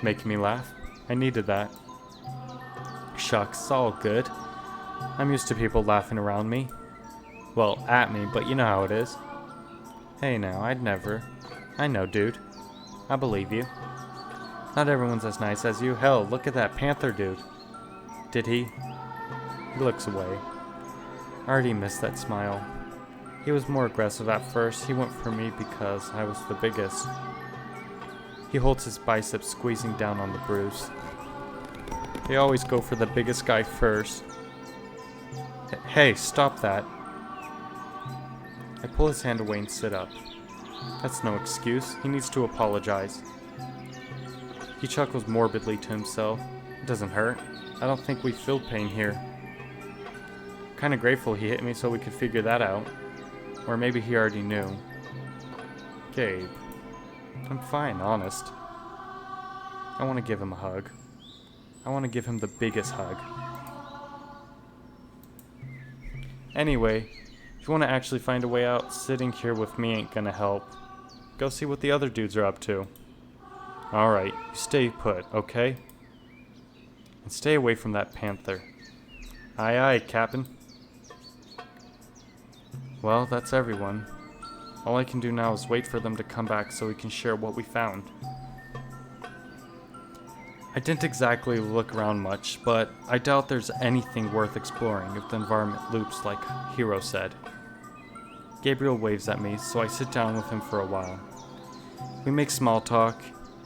Making me laugh? I needed that. Shucks, it's all good. I'm used to people laughing around me. Well, at me, but you know how it is. Hey now, I'd never. I know, dude. I believe you. Not everyone's as nice as you. Hell, look at that panther dude. Did he? He looks away. I already missed that smile. He was more aggressive at first. He went for me because I was the biggest. He holds his biceps, squeezing down on the bruise. They always go for the biggest guy first. Hey, stop that. I pull his hand away and sit up. That's no excuse. He needs to apologize. He chuckles morbidly to himself. It doesn't hurt. I don't think we feel pain here. Kinda grateful he hit me so we could figure that out. Or maybe he already knew. Gabe. I'm fine, honest. I want to give him a hug. I want to give him the biggest hug. Anyway, if you want to actually find a way out, sitting here with me ain't gonna help. Go see what the other dudes are up to. Alright, you stay put, okay? And stay away from that panther. Aye aye, Captain. Well, that's everyone. All I can do now is wait for them to come back so we can share what we found. I didn't exactly look around much, but I doubt there's anything worth exploring if the environment loops like Hero said. Gabriel waves at me, so I sit down with him for a while. We make small talk.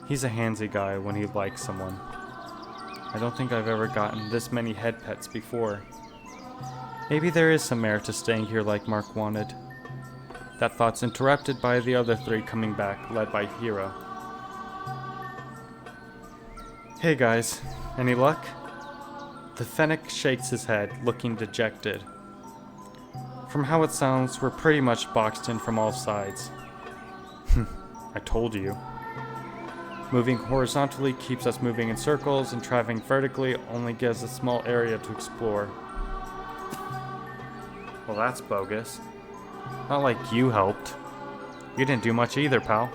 He's a handsy guy when he likes someone. I don't think I've ever gotten this many head pets before. Maybe there is some merit to staying here like Mark wanted. That thought's interrupted by the other three coming back, led by Hero. Hey guys, any luck? The Fennec shakes his head, looking dejected. From how it sounds, we're pretty much boxed in from all sides. I told you. Moving horizontally keeps us moving in circles, and traveling vertically only gives a small area to explore. Well, that's bogus. Not like you helped. You didn't do much either, pal.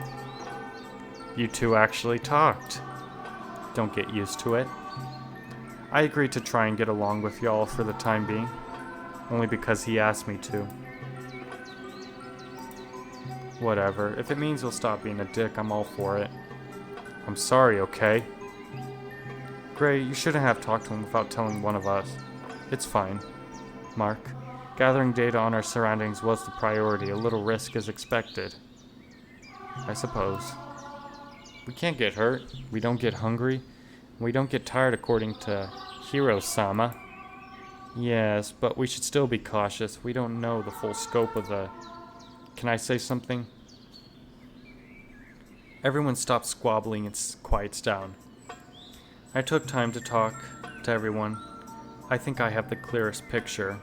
You two actually talked. Don't get used to it. I agreed to try and get along with y'all for the time being, only because he asked me to. Whatever, if it means you'll stop being a dick, I'm all for it. I'm sorry, okay? Gray, you shouldn't have talked to him without telling one of us. It's fine. Mark, gathering data on our surroundings was the priority. A little risk is expected. I suppose. We can't get hurt, we don't get hungry, we don't get tired according to Hiro-sama. Yes, but we should still be cautious. We don't know the full scope of the... Can I say something? Everyone stops squabbling and quiets down. I took time to talk to everyone. I think I have the clearest picture.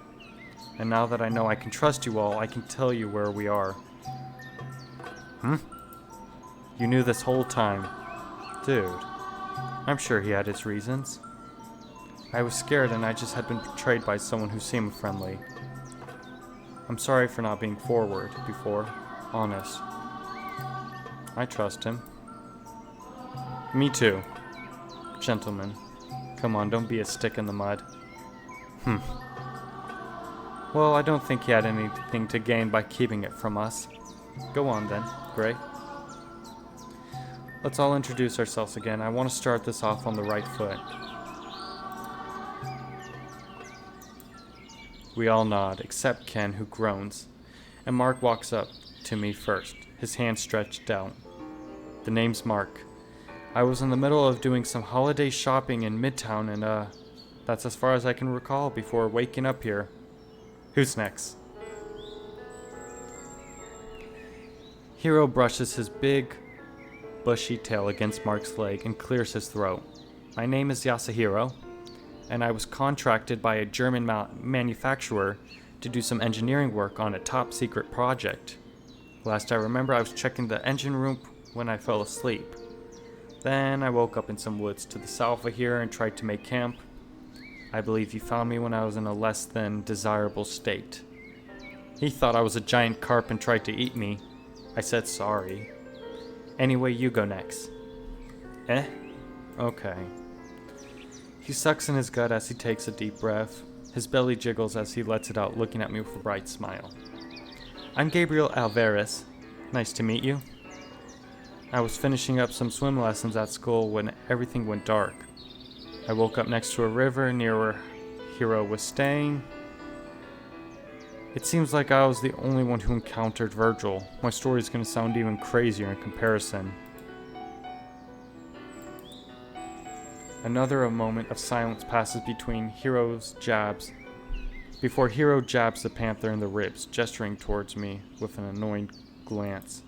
And now that I know I can trust you all, I can tell you where we are. You knew this whole time. Dude, I'm sure he had his reasons. I was scared and I just had been betrayed by someone who seemed friendly. I'm sorry for not being forward before, honest. I trust him. Me too. Gentlemen, come on, don't be a stick in the mud. Well, I don't think he had anything to gain by keeping it from us. Go on then, Gray. Let's all introduce ourselves again. I want to start this off on the right foot. We all nod, except Ken, who groans. And Mark walks up to me first, his hand stretched out. The name's Mark. I was in the middle of doing some holiday shopping in Midtown, and that's as far as I can recall before waking up here. Who's next? Hiro brushes his big, bushy tail against Mark's leg and clears his throat. My name is Yasuhiro, and I was contracted by a German manufacturer to do some engineering work on a top-secret project. Last I remember, I was checking the engine room when I fell asleep. Then I woke up in some woods to the south of here and tried to make camp. I believe you found me when I was in a less than desirable state. He thought I was a giant carp and tried to eat me. I said sorry. Anyway, you go next. Okay. He sucks in his gut as he takes a deep breath. His belly jiggles as he lets it out, looking at me with a bright smile. I'm Gabriel Alvarez. Nice to meet you. I was finishing up some swim lessons at school when everything went dark. I woke up next to a river near where Hiro was staying. It seems like I was the only one who encountered Virgil. My story is going to sound even crazier in comparison. Another moment of silence passes between Hiro's jabs, before Hiro jabs the panther in the ribs, gesturing towards me with an annoying glance.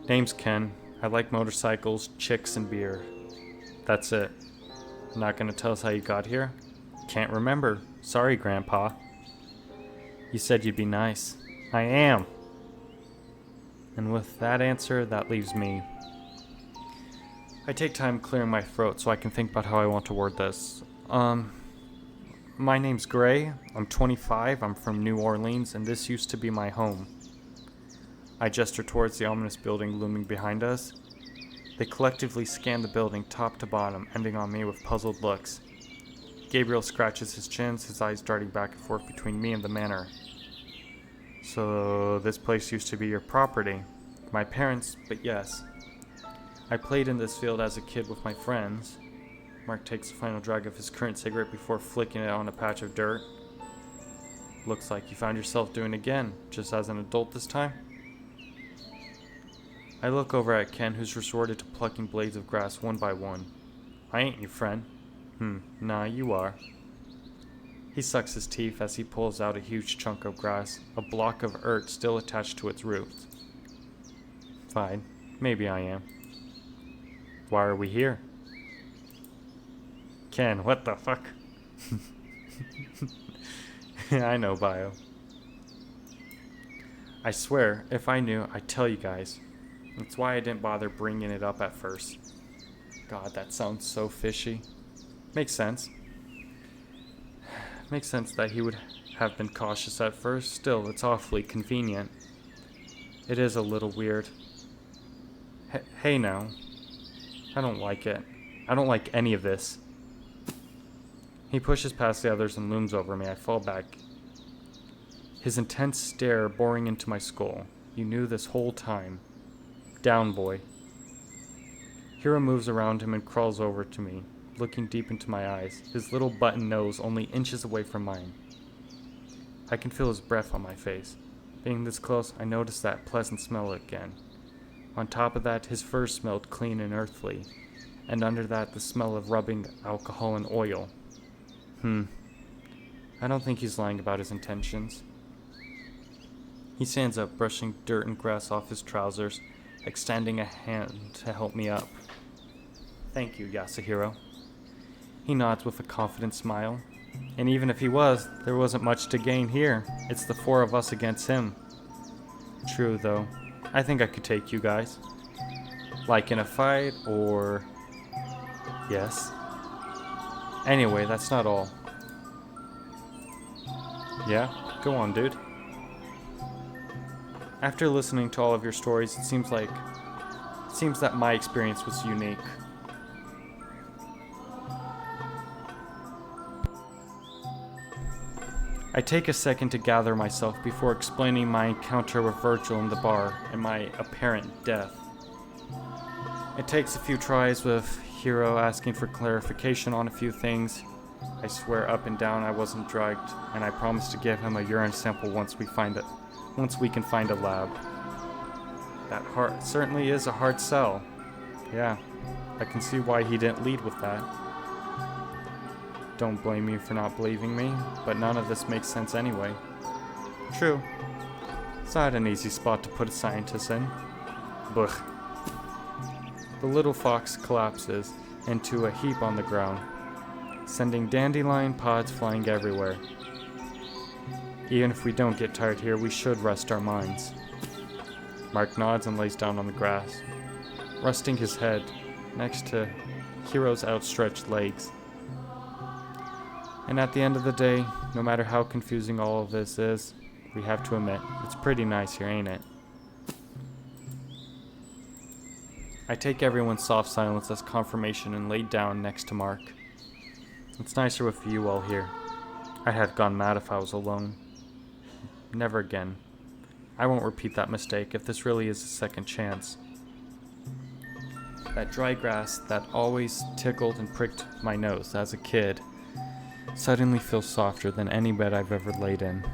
Name's Ken. I like motorcycles, chicks, and beer. That's it. Not gonna tell us how you got here? Can't remember. Sorry, Grandpa. You said you'd be nice. I am. And with that answer, that leaves me. I take time clearing my throat so I can think about how I want to word this. My name's Gray. I'm 25. I'm from New Orleans, and this used to be my home. I gesture towards the ominous building looming behind us. They collectively scan the building top to bottom, ending on me with puzzled looks. Gabriel scratches his chin, his eyes darting back and forth between me and the manor. So, this place used to be your property. My parents, but yes. I played in this field as a kid with my friends. Mark takes a final drag of his current cigarette before flicking it on a patch of dirt. Looks like you found yourself doing it again, just as an adult this time. I look over at Ken, who's resorted to plucking blades of grass one by one. I ain't your friend. Nah, you are. He sucks his teeth as he pulls out a huge chunk of grass, a block of earth still attached to its roots. Fine, maybe I am. Why are we here? Ken, what the fuck? I know, Bio. I swear, if I knew, I'd tell you guys. That's why I didn't bother bringing it up at first. God, that sounds so fishy. Makes sense. Makes sense that he would have been cautious at first. Still, it's awfully convenient. It is a little weird. Hey now. I don't like it. I don't like any of this. He pushes past the others and looms over me. I fall back. His intense stare boring into my skull. You knew this whole time. Down, boy. Hiro moves around him and crawls over to me, looking deep into my eyes, his little button nose only inches away from mine. I can feel his breath on my face. Being this close, I notice that pleasant smell again. On top of that, his fur smelled clean and earthly, and under that, the smell of rubbing alcohol and oil. I don't think he's lying about his intentions. He stands up, brushing dirt and grass off his trousers, extending a hand to help me up. Thank you, Yasuhiro. He nods with a confident smile. And even if he was, there wasn't much to gain here. It's the four of us against him. True, though. I think I could take you guys. Like in a fight, or... Yes. Anyway, that's not all. Yeah? Go on, dude. After listening to all of your stories, it seems that my experience was unique. I take a second to gather myself before explaining my encounter with Virgil in the bar and my apparent death. It takes a few tries with Hiro asking for clarification on a few things. I swear up and down I wasn't drugged, and I promise to give him a urine sample once we can find a lab. That certainly is a hard sell. Yeah, I can see why he didn't lead with that. Don't blame me for not believing me, but none of this makes sense anyway. True. It's not an easy spot to put a scientist in. Blech. The little fox collapses into a heap on the ground, sending dandelion pods flying everywhere. Even if we don't get tired here, we should rest our minds. Mark nods and lays down on the grass, resting his head next to Hiro's outstretched legs. And at the end of the day, no matter how confusing all of this is, we have to admit, it's pretty nice here, ain't it? I take everyone's soft silence as confirmation and lay down next to Mark. It's nicer with you all here. I'd have gone mad if I was alone. Never again. I won't repeat that mistake if this really is a second chance. That dry grass that always tickled and pricked my nose as a kid suddenly feels softer than any bed I've ever laid in.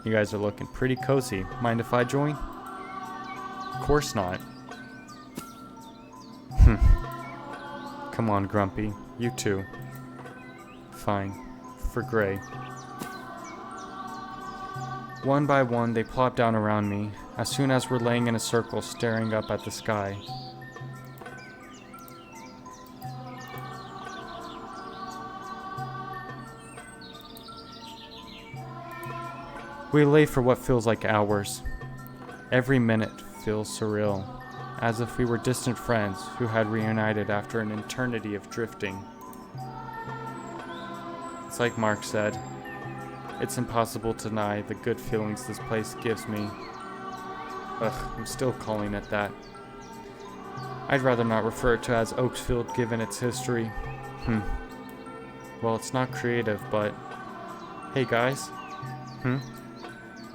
You guys are looking pretty cozy. Mind if I join? Of course not. Come on, Grumpy. You too. Fine. For Gray. One by one, they plop down around me, as soon as we're laying in a circle staring up at the sky. We lay for what feels like hours. Every minute feels surreal, as if we were distant friends who had reunited after an eternity of drifting. It's like Mark said, it's impossible to deny the good feelings this place gives me. Ugh, I'm still calling it that. I'd rather not refer to it as Oaksfield given its history. Well, it's not creative, but... Hey guys?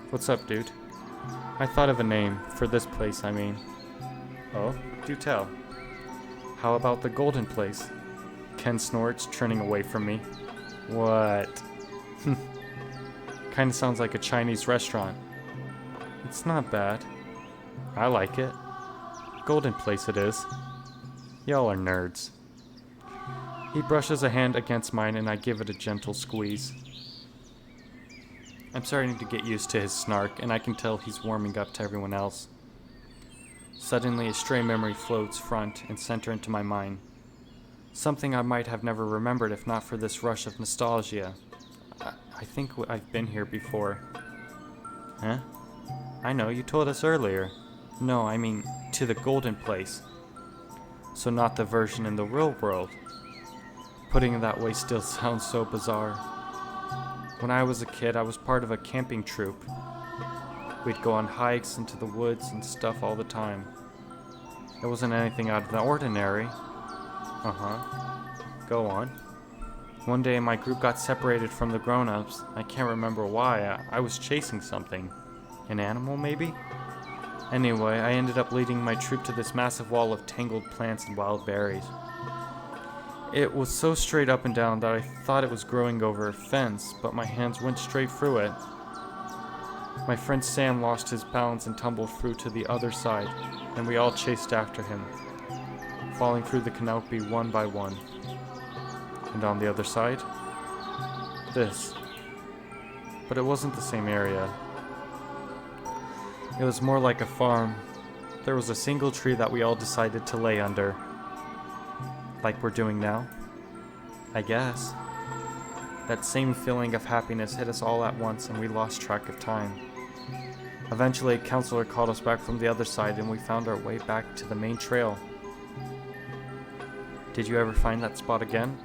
What's up, dude? I thought of a name, for this place, I mean. Oh, do tell. How about the Golden Place? Ken snorts, turning away from me. What? Kinda sounds like a Chinese restaurant. It's not bad. I like it. Golden Place it is. Y'all are nerds. He brushes a hand against mine and I give it a gentle squeeze. I'm starting to get used to his snark and I can tell he's warming up to everyone else. Suddenly a stray memory floats front and center into my mind. Something I might have never remembered if not for this rush of nostalgia. I think I've been here before. Huh? I know, you told us earlier. No, I mean, to the Golden Place. So not the version in the real world. Putting it that way still sounds so bizarre. When I was a kid, I was part of a camping troupe. We'd go on hikes into the woods and stuff all the time. It wasn't anything out of the ordinary. Go on. One day my group got separated from the grown-ups. I can't remember why. I was chasing something. An animal, maybe? Anyway, I ended up leading my troop to this massive wall of tangled plants and wild berries. It was so straight up and down that I thought it was growing over a fence, but my hands went straight through it. My friend Sam lost his balance and tumbled through to the other side, and we all chased after him, falling through the canopy one by one. And on the other side, this. But it wasn't the same area. It was more like a farm. There was a single tree that we all decided to lay under. Like we're doing now? I guess. That same feeling of happiness hit us all at once and we lost track of time. Eventually, a counselor called us back from the other side and we found our way back to the main trail. Did you ever find that spot again?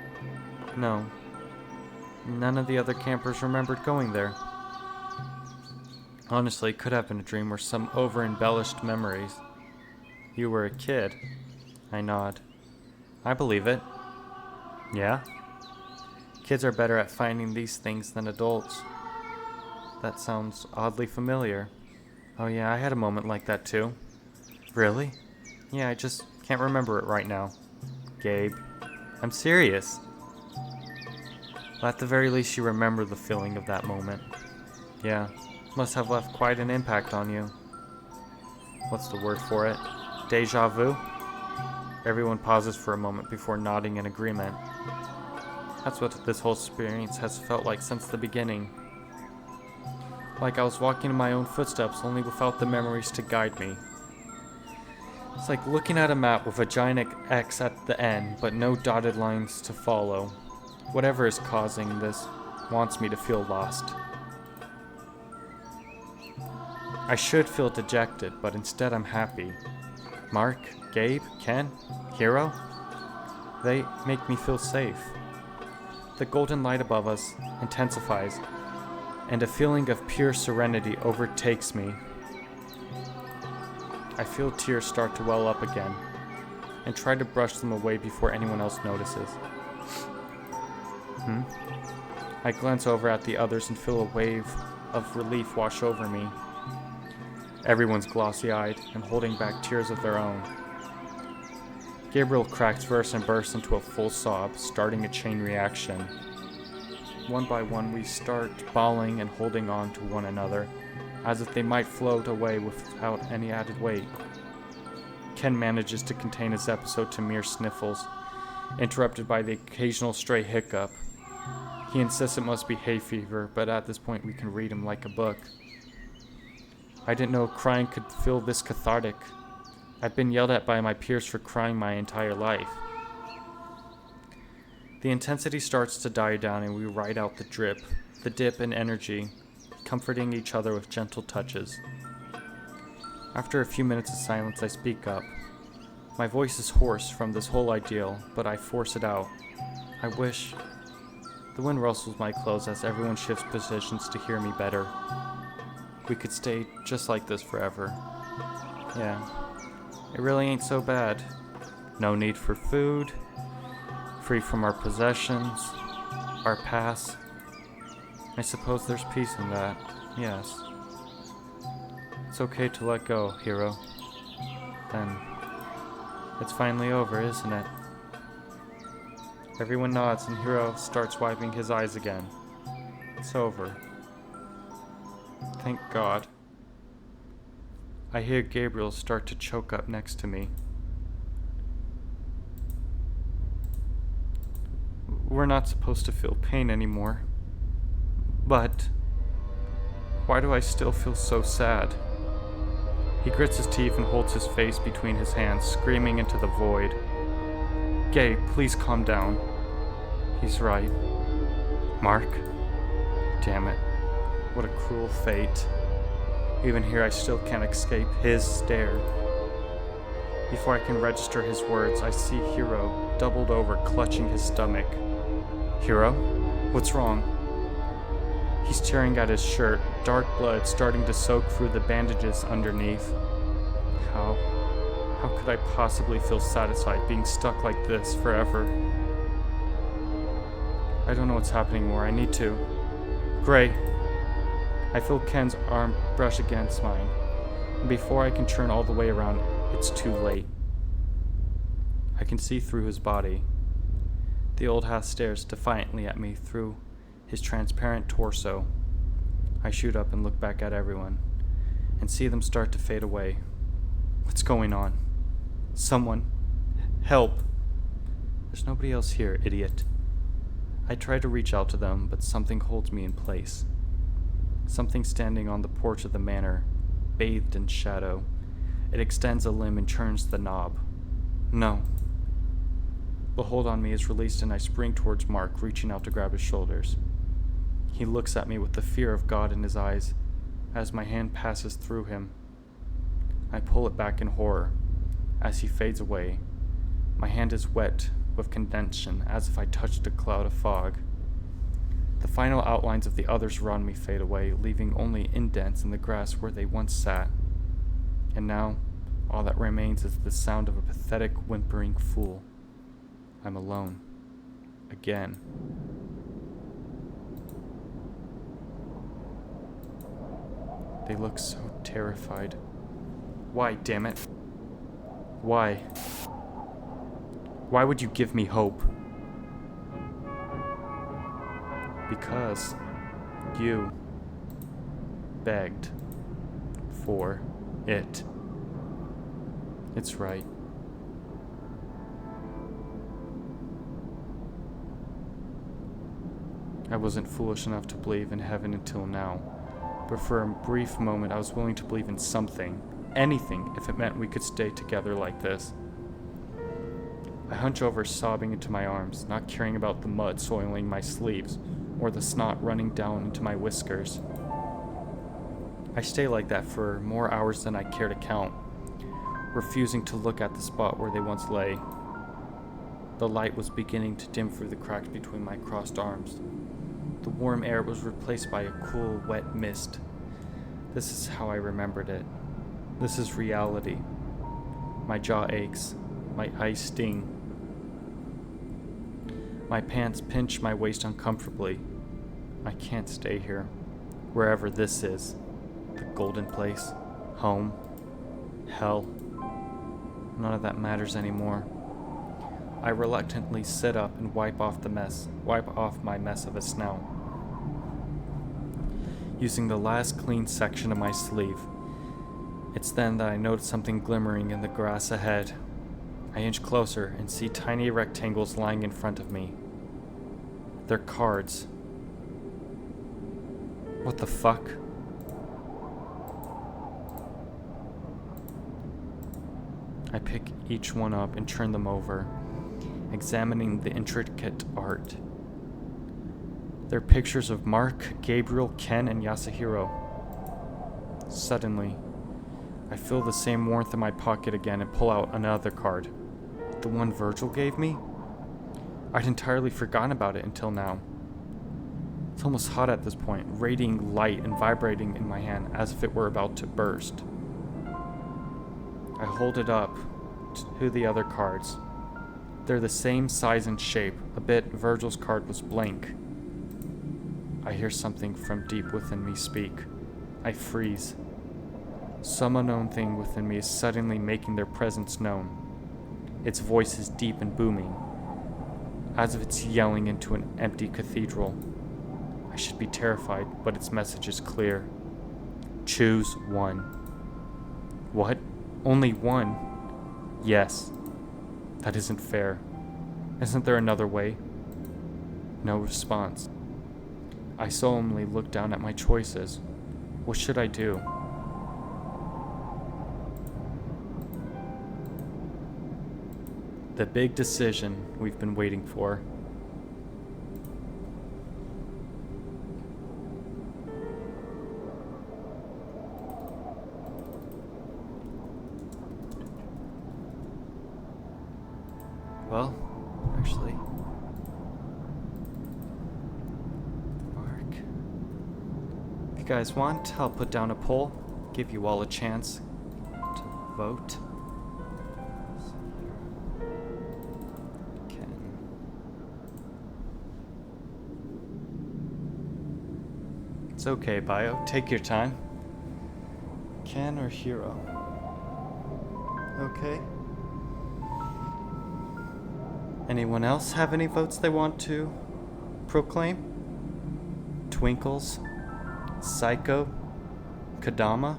No. None of the other campers remembered going there. Honestly, it could have been a dream or some over-embellished memories. You were a kid. I nod. I believe it. Yeah? Kids are better at finding these things than adults. That sounds oddly familiar. Oh yeah, I had a moment like that too. Really? Yeah, I just can't remember it right now. Gabe. I'm serious. Well, at the very least you remember the feeling of that moment. Yeah, must have left quite an impact on you. What's the word for it? Deja vu? Everyone pauses for a moment before nodding in agreement. That's what this whole experience has felt like since the beginning. Like I was walking in my own footsteps, only without the memories to guide me. It's like looking at a map with a giant X at the end, but no dotted lines to follow. Whatever is causing this wants me to feel lost. I should feel dejected, but instead I'm happy. Mark, Gabe, Ken, Hero? They make me feel safe. The golden light above us intensifies, and a feeling of pure serenity overtakes me. I feel tears start to well up again, and try to brush them away before anyone else notices. I glance over at the others and feel a wave of relief wash over me. Everyone's glossy-eyed and holding back tears of their own. Gabriel cracks verse and bursts into a full sob, starting a chain reaction. One by one, we start bawling and holding on to one another, as if they might float away without any added weight. Ken manages to contain his episode to mere sniffles, interrupted by the occasional stray hiccup. He insists it must be hay fever, but at this point we can read him like a book. I didn't know crying could feel this cathartic. I've been yelled at by my peers for crying my entire life. The intensity starts to die down and we ride out the dip in energy, comforting each other with gentle touches. After a few minutes of silence, I speak up. My voice is hoarse from this whole ideal, but I force it out. I wish... The wind rustles my clothes as everyone shifts positions to hear me better. We could stay just like this forever. Yeah, it really ain't so bad. No need for food, free from our possessions, our past. I suppose there's peace in that, yes. It's okay to let go, hero. Then, it's finally over, isn't it? Everyone nods and Hero starts wiping his eyes again. It's over. Thank God. I hear Gabriel start to choke up next to me. We're not supposed to feel pain anymore. But why do I still feel so sad? He grits his teeth and holds his face between his hands, screaming into the void. Gabe, please calm down. He's right. Mark? Damn it. What a cruel fate. Even here I still can't escape his stare. Before I can register his words, I see Hero doubled over, clutching his stomach. Hero? What's wrong? He's tearing at his shirt, dark blood starting to soak through the bandages underneath. How could I possibly feel satisfied being stuck like this forever? I don't know what's happening more. I need to. Gray. I feel Ken's arm brush against mine, and before I can turn all the way around, it's too late. I can see through his body. The old house stares defiantly at me through his transparent torso. I shoot up and look back at everyone, and see them start to fade away. What's going on? Someone. Help! There's nobody else here, idiot. I try to reach out to them, but something holds me in place. Something standing on the porch of the manor, bathed in shadow. It extends a limb and turns the knob. No. The hold on me is released and I spring towards Mark, reaching out to grab his shoulders. He looks at me with the fear of God in his eyes as my hand passes through him. I pull it back in horror. As he fades away, my hand is wet with condensation as if I touched a cloud of fog. The final outlines of the others around me fade away, leaving only indents in the grass where they once sat. And now, all that remains is the sound of a pathetic, whimpering fool. I'm alone. Again. They look so terrified. Why, damn it? Why? Why would you give me hope? Because you begged for it. It's right. I wasn't foolish enough to believe in heaven until now, but for a brief moment I was willing to believe in something, anything, if it meant we could stay together like this. I hunch over, sobbing into my arms, not caring about the mud soiling my sleeves or the snot running down into my whiskers. I stay like that for more hours than I care to count, refusing to look at the spot where they once lay. The light was beginning to dim through the cracks between my crossed arms. The warm air was replaced by a cool, wet mist. This is how I remembered it. This is reality. My jaw aches. My eyes sting. My pants pinch my waist uncomfortably. I can't stay here. Wherever this is. The golden place. Home. Hell. None of that matters anymore. I reluctantly sit up and wipe off my mess of a snout. Using the last clean section of my sleeve. It's then that I notice something glimmering in the grass ahead. I inch closer and see tiny rectangles lying in front of me. They're cards. What the fuck? I pick each one up and turn them over, examining the intricate art. They're pictures of Mark, Gabriel, Ken, and Yasuhiro. Suddenly, I feel the same warmth in my pocket again and pull out another card. The one Virgil gave me? I'd entirely forgotten about it until now. It's almost hot at this point, radiating light and vibrating in my hand as if it were about to burst. I hold it up to the other cards. They're the same size and shape. A bit Virgil's card was blank. I hear something from deep within me speak. I freeze. Some unknown thing within me is suddenly making their presence known. Its voice is deep and booming, as if it's yelling into an empty cathedral. I should be terrified, but its message is clear. Choose one. What? Only one? Yes. That isn't fair. Isn't there another way? No response. I solemnly look down at my choices. What should I do? The big decision we've been waiting for. Well, actually, Mark, if you guys want, I'll put down a poll, give you all a chance to vote. It's okay, Bio. Take your time. Ken or Hero? Okay. Anyone else have any votes they want to proclaim? Twinkles, Psycho, Kadama,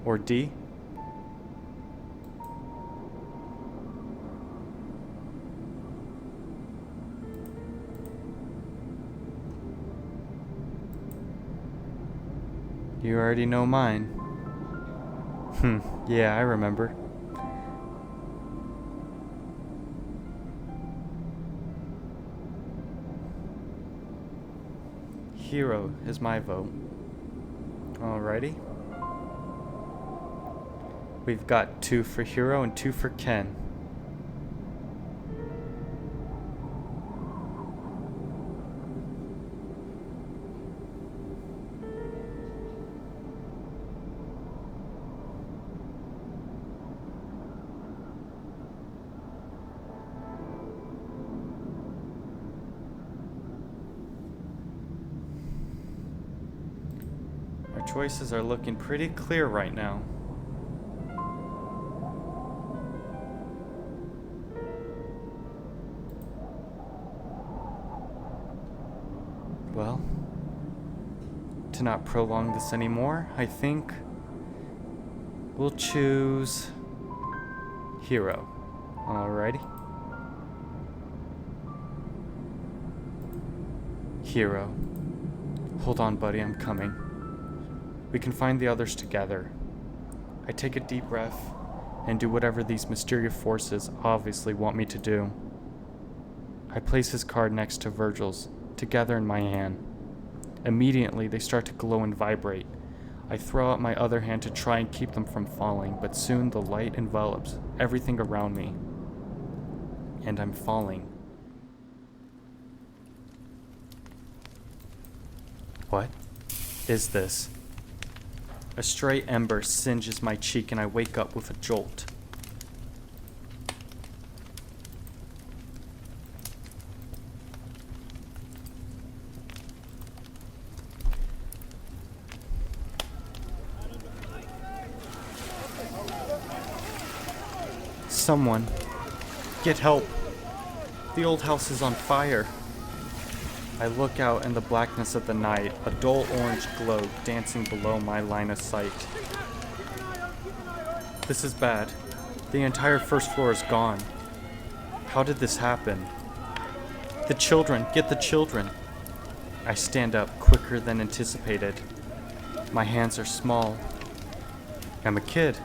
or D? You already know mine. Yeah, I remember. Hero is my vote. Alrighty. We've got 2 for Hero and 2 for Ken. Choices are looking pretty clear right now. Well, to not prolong this anymore, I think we'll choose Hero. Alrighty. Hero. Hold on, buddy, I'm coming. We can find the others together. I take a deep breath and do whatever these mysterious forces obviously want me to do. I place his card next to Virgil's, together in my hand. Immediately, they start to glow and vibrate. I throw out my other hand to try and keep them from falling, but soon the light envelops everything around me. And I'm falling. What is this? A stray ember singes my cheek and I wake up with a jolt. Someone, get help. The old house is on fire. I look out in the blackness of the night, a dull orange glow dancing below my line of sight. This is bad. The entire first floor is gone. How did this happen? The children! Get the children! I stand up quicker than anticipated. My hands are small. I'm a kid.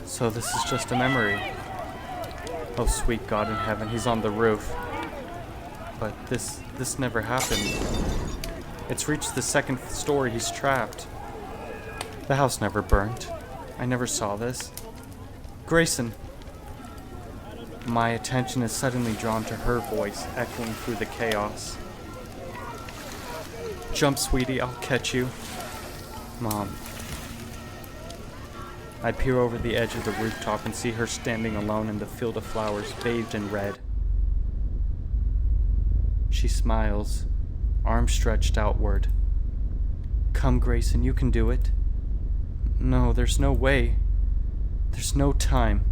So this is just a memory. Oh, sweet God in heaven, he's on the roof. But this never happened. It's reached the second story. He's trapped. The house never burned. I never saw this. Grayson. My attention is suddenly drawn to her voice, echoing through the chaos. Jump, sweetie, I'll catch you. Mom. I peer over the edge of the rooftop and see her standing alone in the field of flowers, bathed in red. She smiles, arms stretched outward. Come, Grayson, you can do it. No, there's no way. There's no time.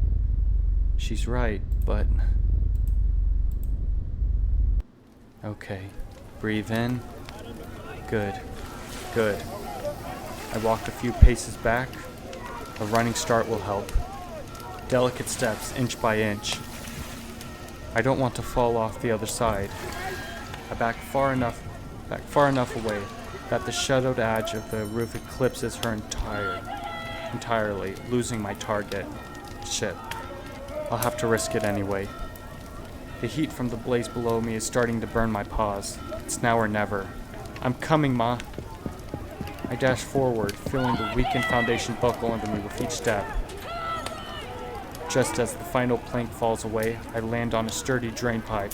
She's right, but... Okay. Breathe in. Good. Good. I walked a few paces back. A running start will help. Delicate steps, inch by inch. I don't want to fall off the other side. I back far enough away that the shadowed edge of the roof eclipses her entirely, losing my target. Shit. I'll have to risk it anyway. The heat from the blaze below me is starting to burn my paws. It's now or never. I'm coming, Ma. I dash forward, feeling the weakened foundation buckle under me with each step. Just as the final plank falls away, I land on a sturdy drain pipe.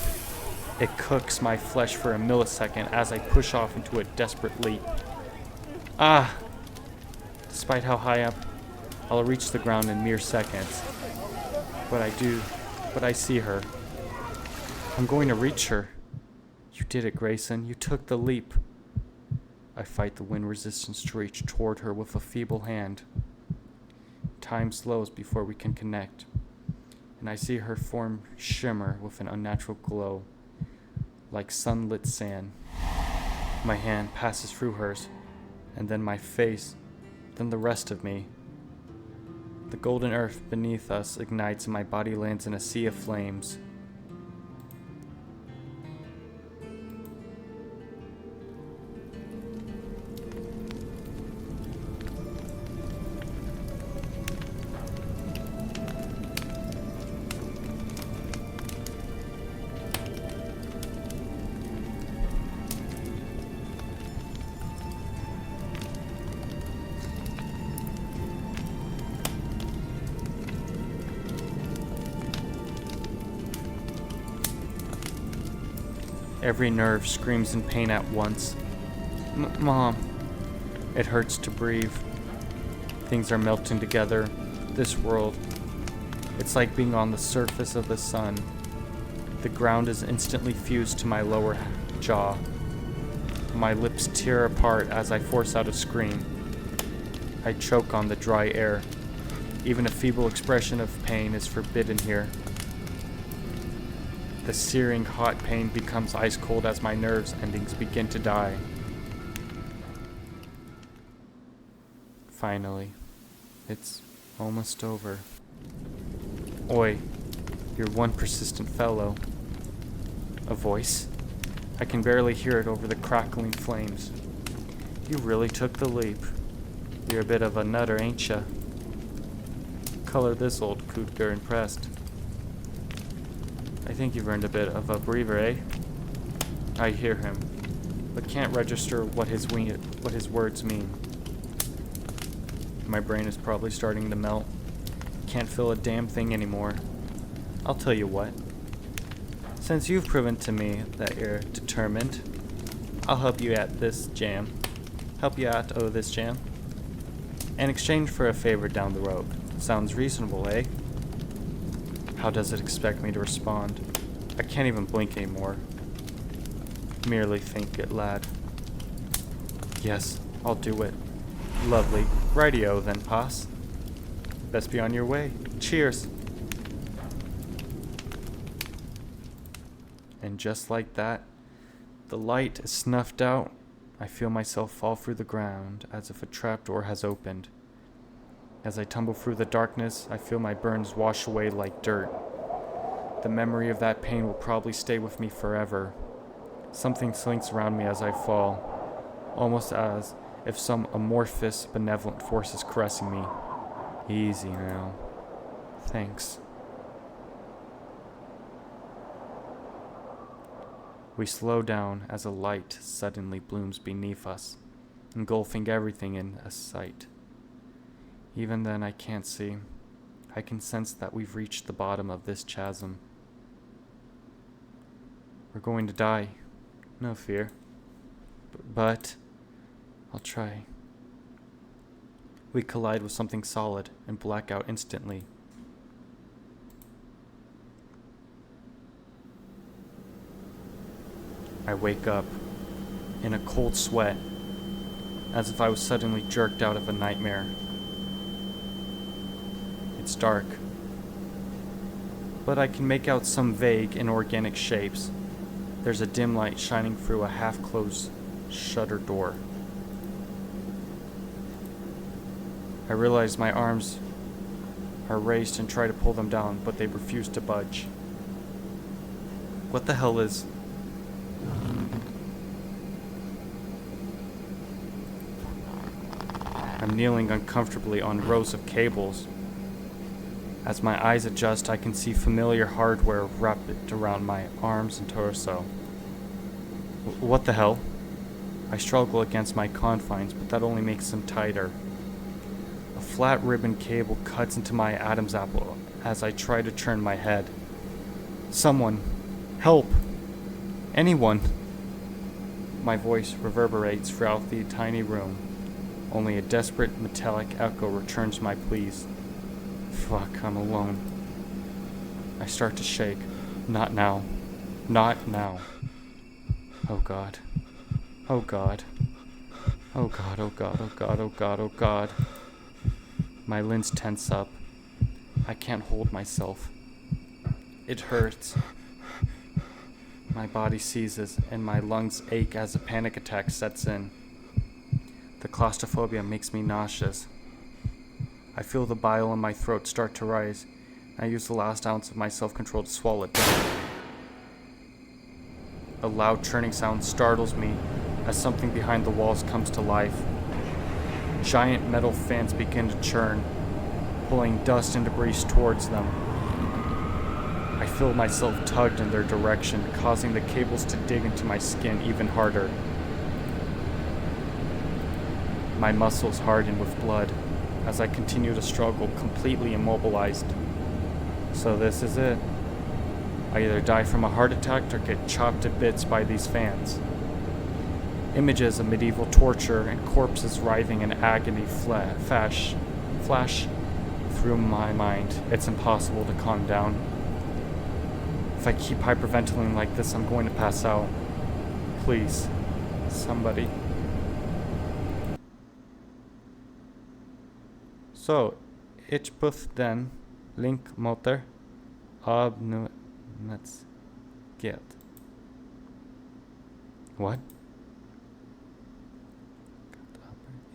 It cooks my flesh for a millisecond as I push off into a desperate leap. Ah! Despite how high up, I'll reach the ground in mere seconds. But I see her. I'm going to reach her. You did it, Grayson. You took the leap. I fight the wind resistance to reach toward her with a feeble hand. Time slows before we can connect, and I see her form shimmer with an unnatural glow, like sunlit sand. My hand passes through hers, and then my face, then the rest of me. The golden earth beneath us ignites and my body lands in a sea of flames. Every nerve screams in pain at once. Mom. It hurts to breathe. Things are melting together. This world. It's like being on the surface of the sun. The ground is instantly fused to my lower jaw. My lips tear apart as I force out a scream. I choke on the dry air. Even a feeble expression of pain is forbidden here. The searing hot pain becomes ice cold as my nerves endings begin to die. Finally, it's almost over. Oi, you're one persistent fellow. A voice. I can barely hear it over the crackling flames. You really took the leap. You're a bit of a nutter, ain't ya? Color this old cougar impressed. I think you've earned a bit of a breather, eh? I hear him, but can't register what his words mean. My brain is probably starting to melt. Can't feel a damn thing anymore. I'll tell you what. Since you've proven to me that you're determined, I'll help you out this jam. In exchange for a favor down the road. Sounds reasonable, eh? How does it expect me to respond? I can't even blink anymore. Merely think it, lad. Yes, I'll do it. Lovely. Rightio then, Poss. Best be on your way. Cheers. And just like that, the light is snuffed out. I feel myself fall through the ground as if a trapdoor has opened. As I tumble through the darkness, I feel my burns wash away like dirt. The memory of that pain will probably stay with me forever. Something slinks around me as I fall, almost as if some amorphous, benevolent force is caressing me. Easy now. Thanks. We slow down as a light suddenly blooms beneath us, engulfing everything in a sight. Even then, I can't see. I can sense that we've reached the bottom of this chasm. We're going to die. No fear. But I'll try. We collide with something solid and black out instantly. I wake up in a cold sweat, as if I was suddenly jerked out of a nightmare. It's dark, but I can make out some vague inorganic shapes. There's a dim light shining through a half-closed shutter door. I realize my arms are raised and try to pull them down, but they refuse to budge. What the hell is... I'm kneeling uncomfortably on rows of cables. As my eyes adjust, I can see familiar hardware wrapped around my arms and torso. What the hell? I struggle against my confines, but that only makes them tighter. A flat ribbon cable cuts into my Adam's apple as I try to turn my head. Someone! Help! Anyone! My voice reverberates throughout the tiny room. Only a desperate metallic echo returns my pleas. Fuck, I'm alone. I start to shake. Not now. Not now. Oh God. Oh God. Oh God, oh God, oh God, oh God, oh God. My limbs tense up. I can't hold myself. It hurts. My body seizes and my lungs ache as a panic attack sets in. The claustrophobia makes me nauseous. I feel the bile in my throat start to rise. I use the last ounce of my self-control to swallow it down. A loud churning sound startles me as something behind the walls comes to life. Giant metal fans begin to churn, pulling dust and debris towards them. I feel myself tugged in their direction, causing the cables to dig into my skin even harder. My muscles harden with blood as I continue to struggle, completely immobilized. So this is it. I either die from a heart attack or get chopped to bits by these fans. Images of medieval torture and corpses writhing in agony flash through my mind. It's impossible to calm down. If I keep hyperventilating like this, I'm going to pass out. Please, somebody. So, ich puff den link motor av nu nets get. What?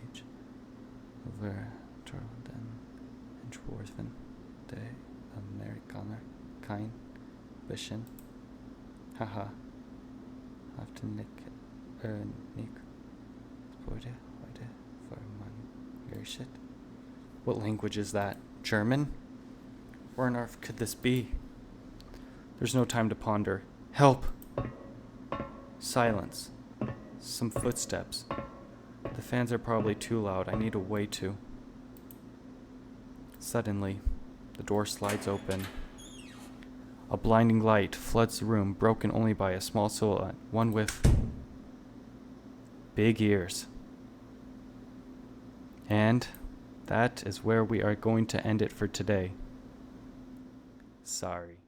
Each over den entworfen de Amerikaner kein bisschen. Haha. After Nick Sporte heute for man shit. What language is that? German? Where on earth could this be? There's no time to ponder. Help! Silence. Some footsteps. The fans are probably too loud. I need a way to. Suddenly, the door slides open. A blinding light floods the room, broken only by a small silhouette, one with big ears. And that is where we are going to end it for today. Sorry.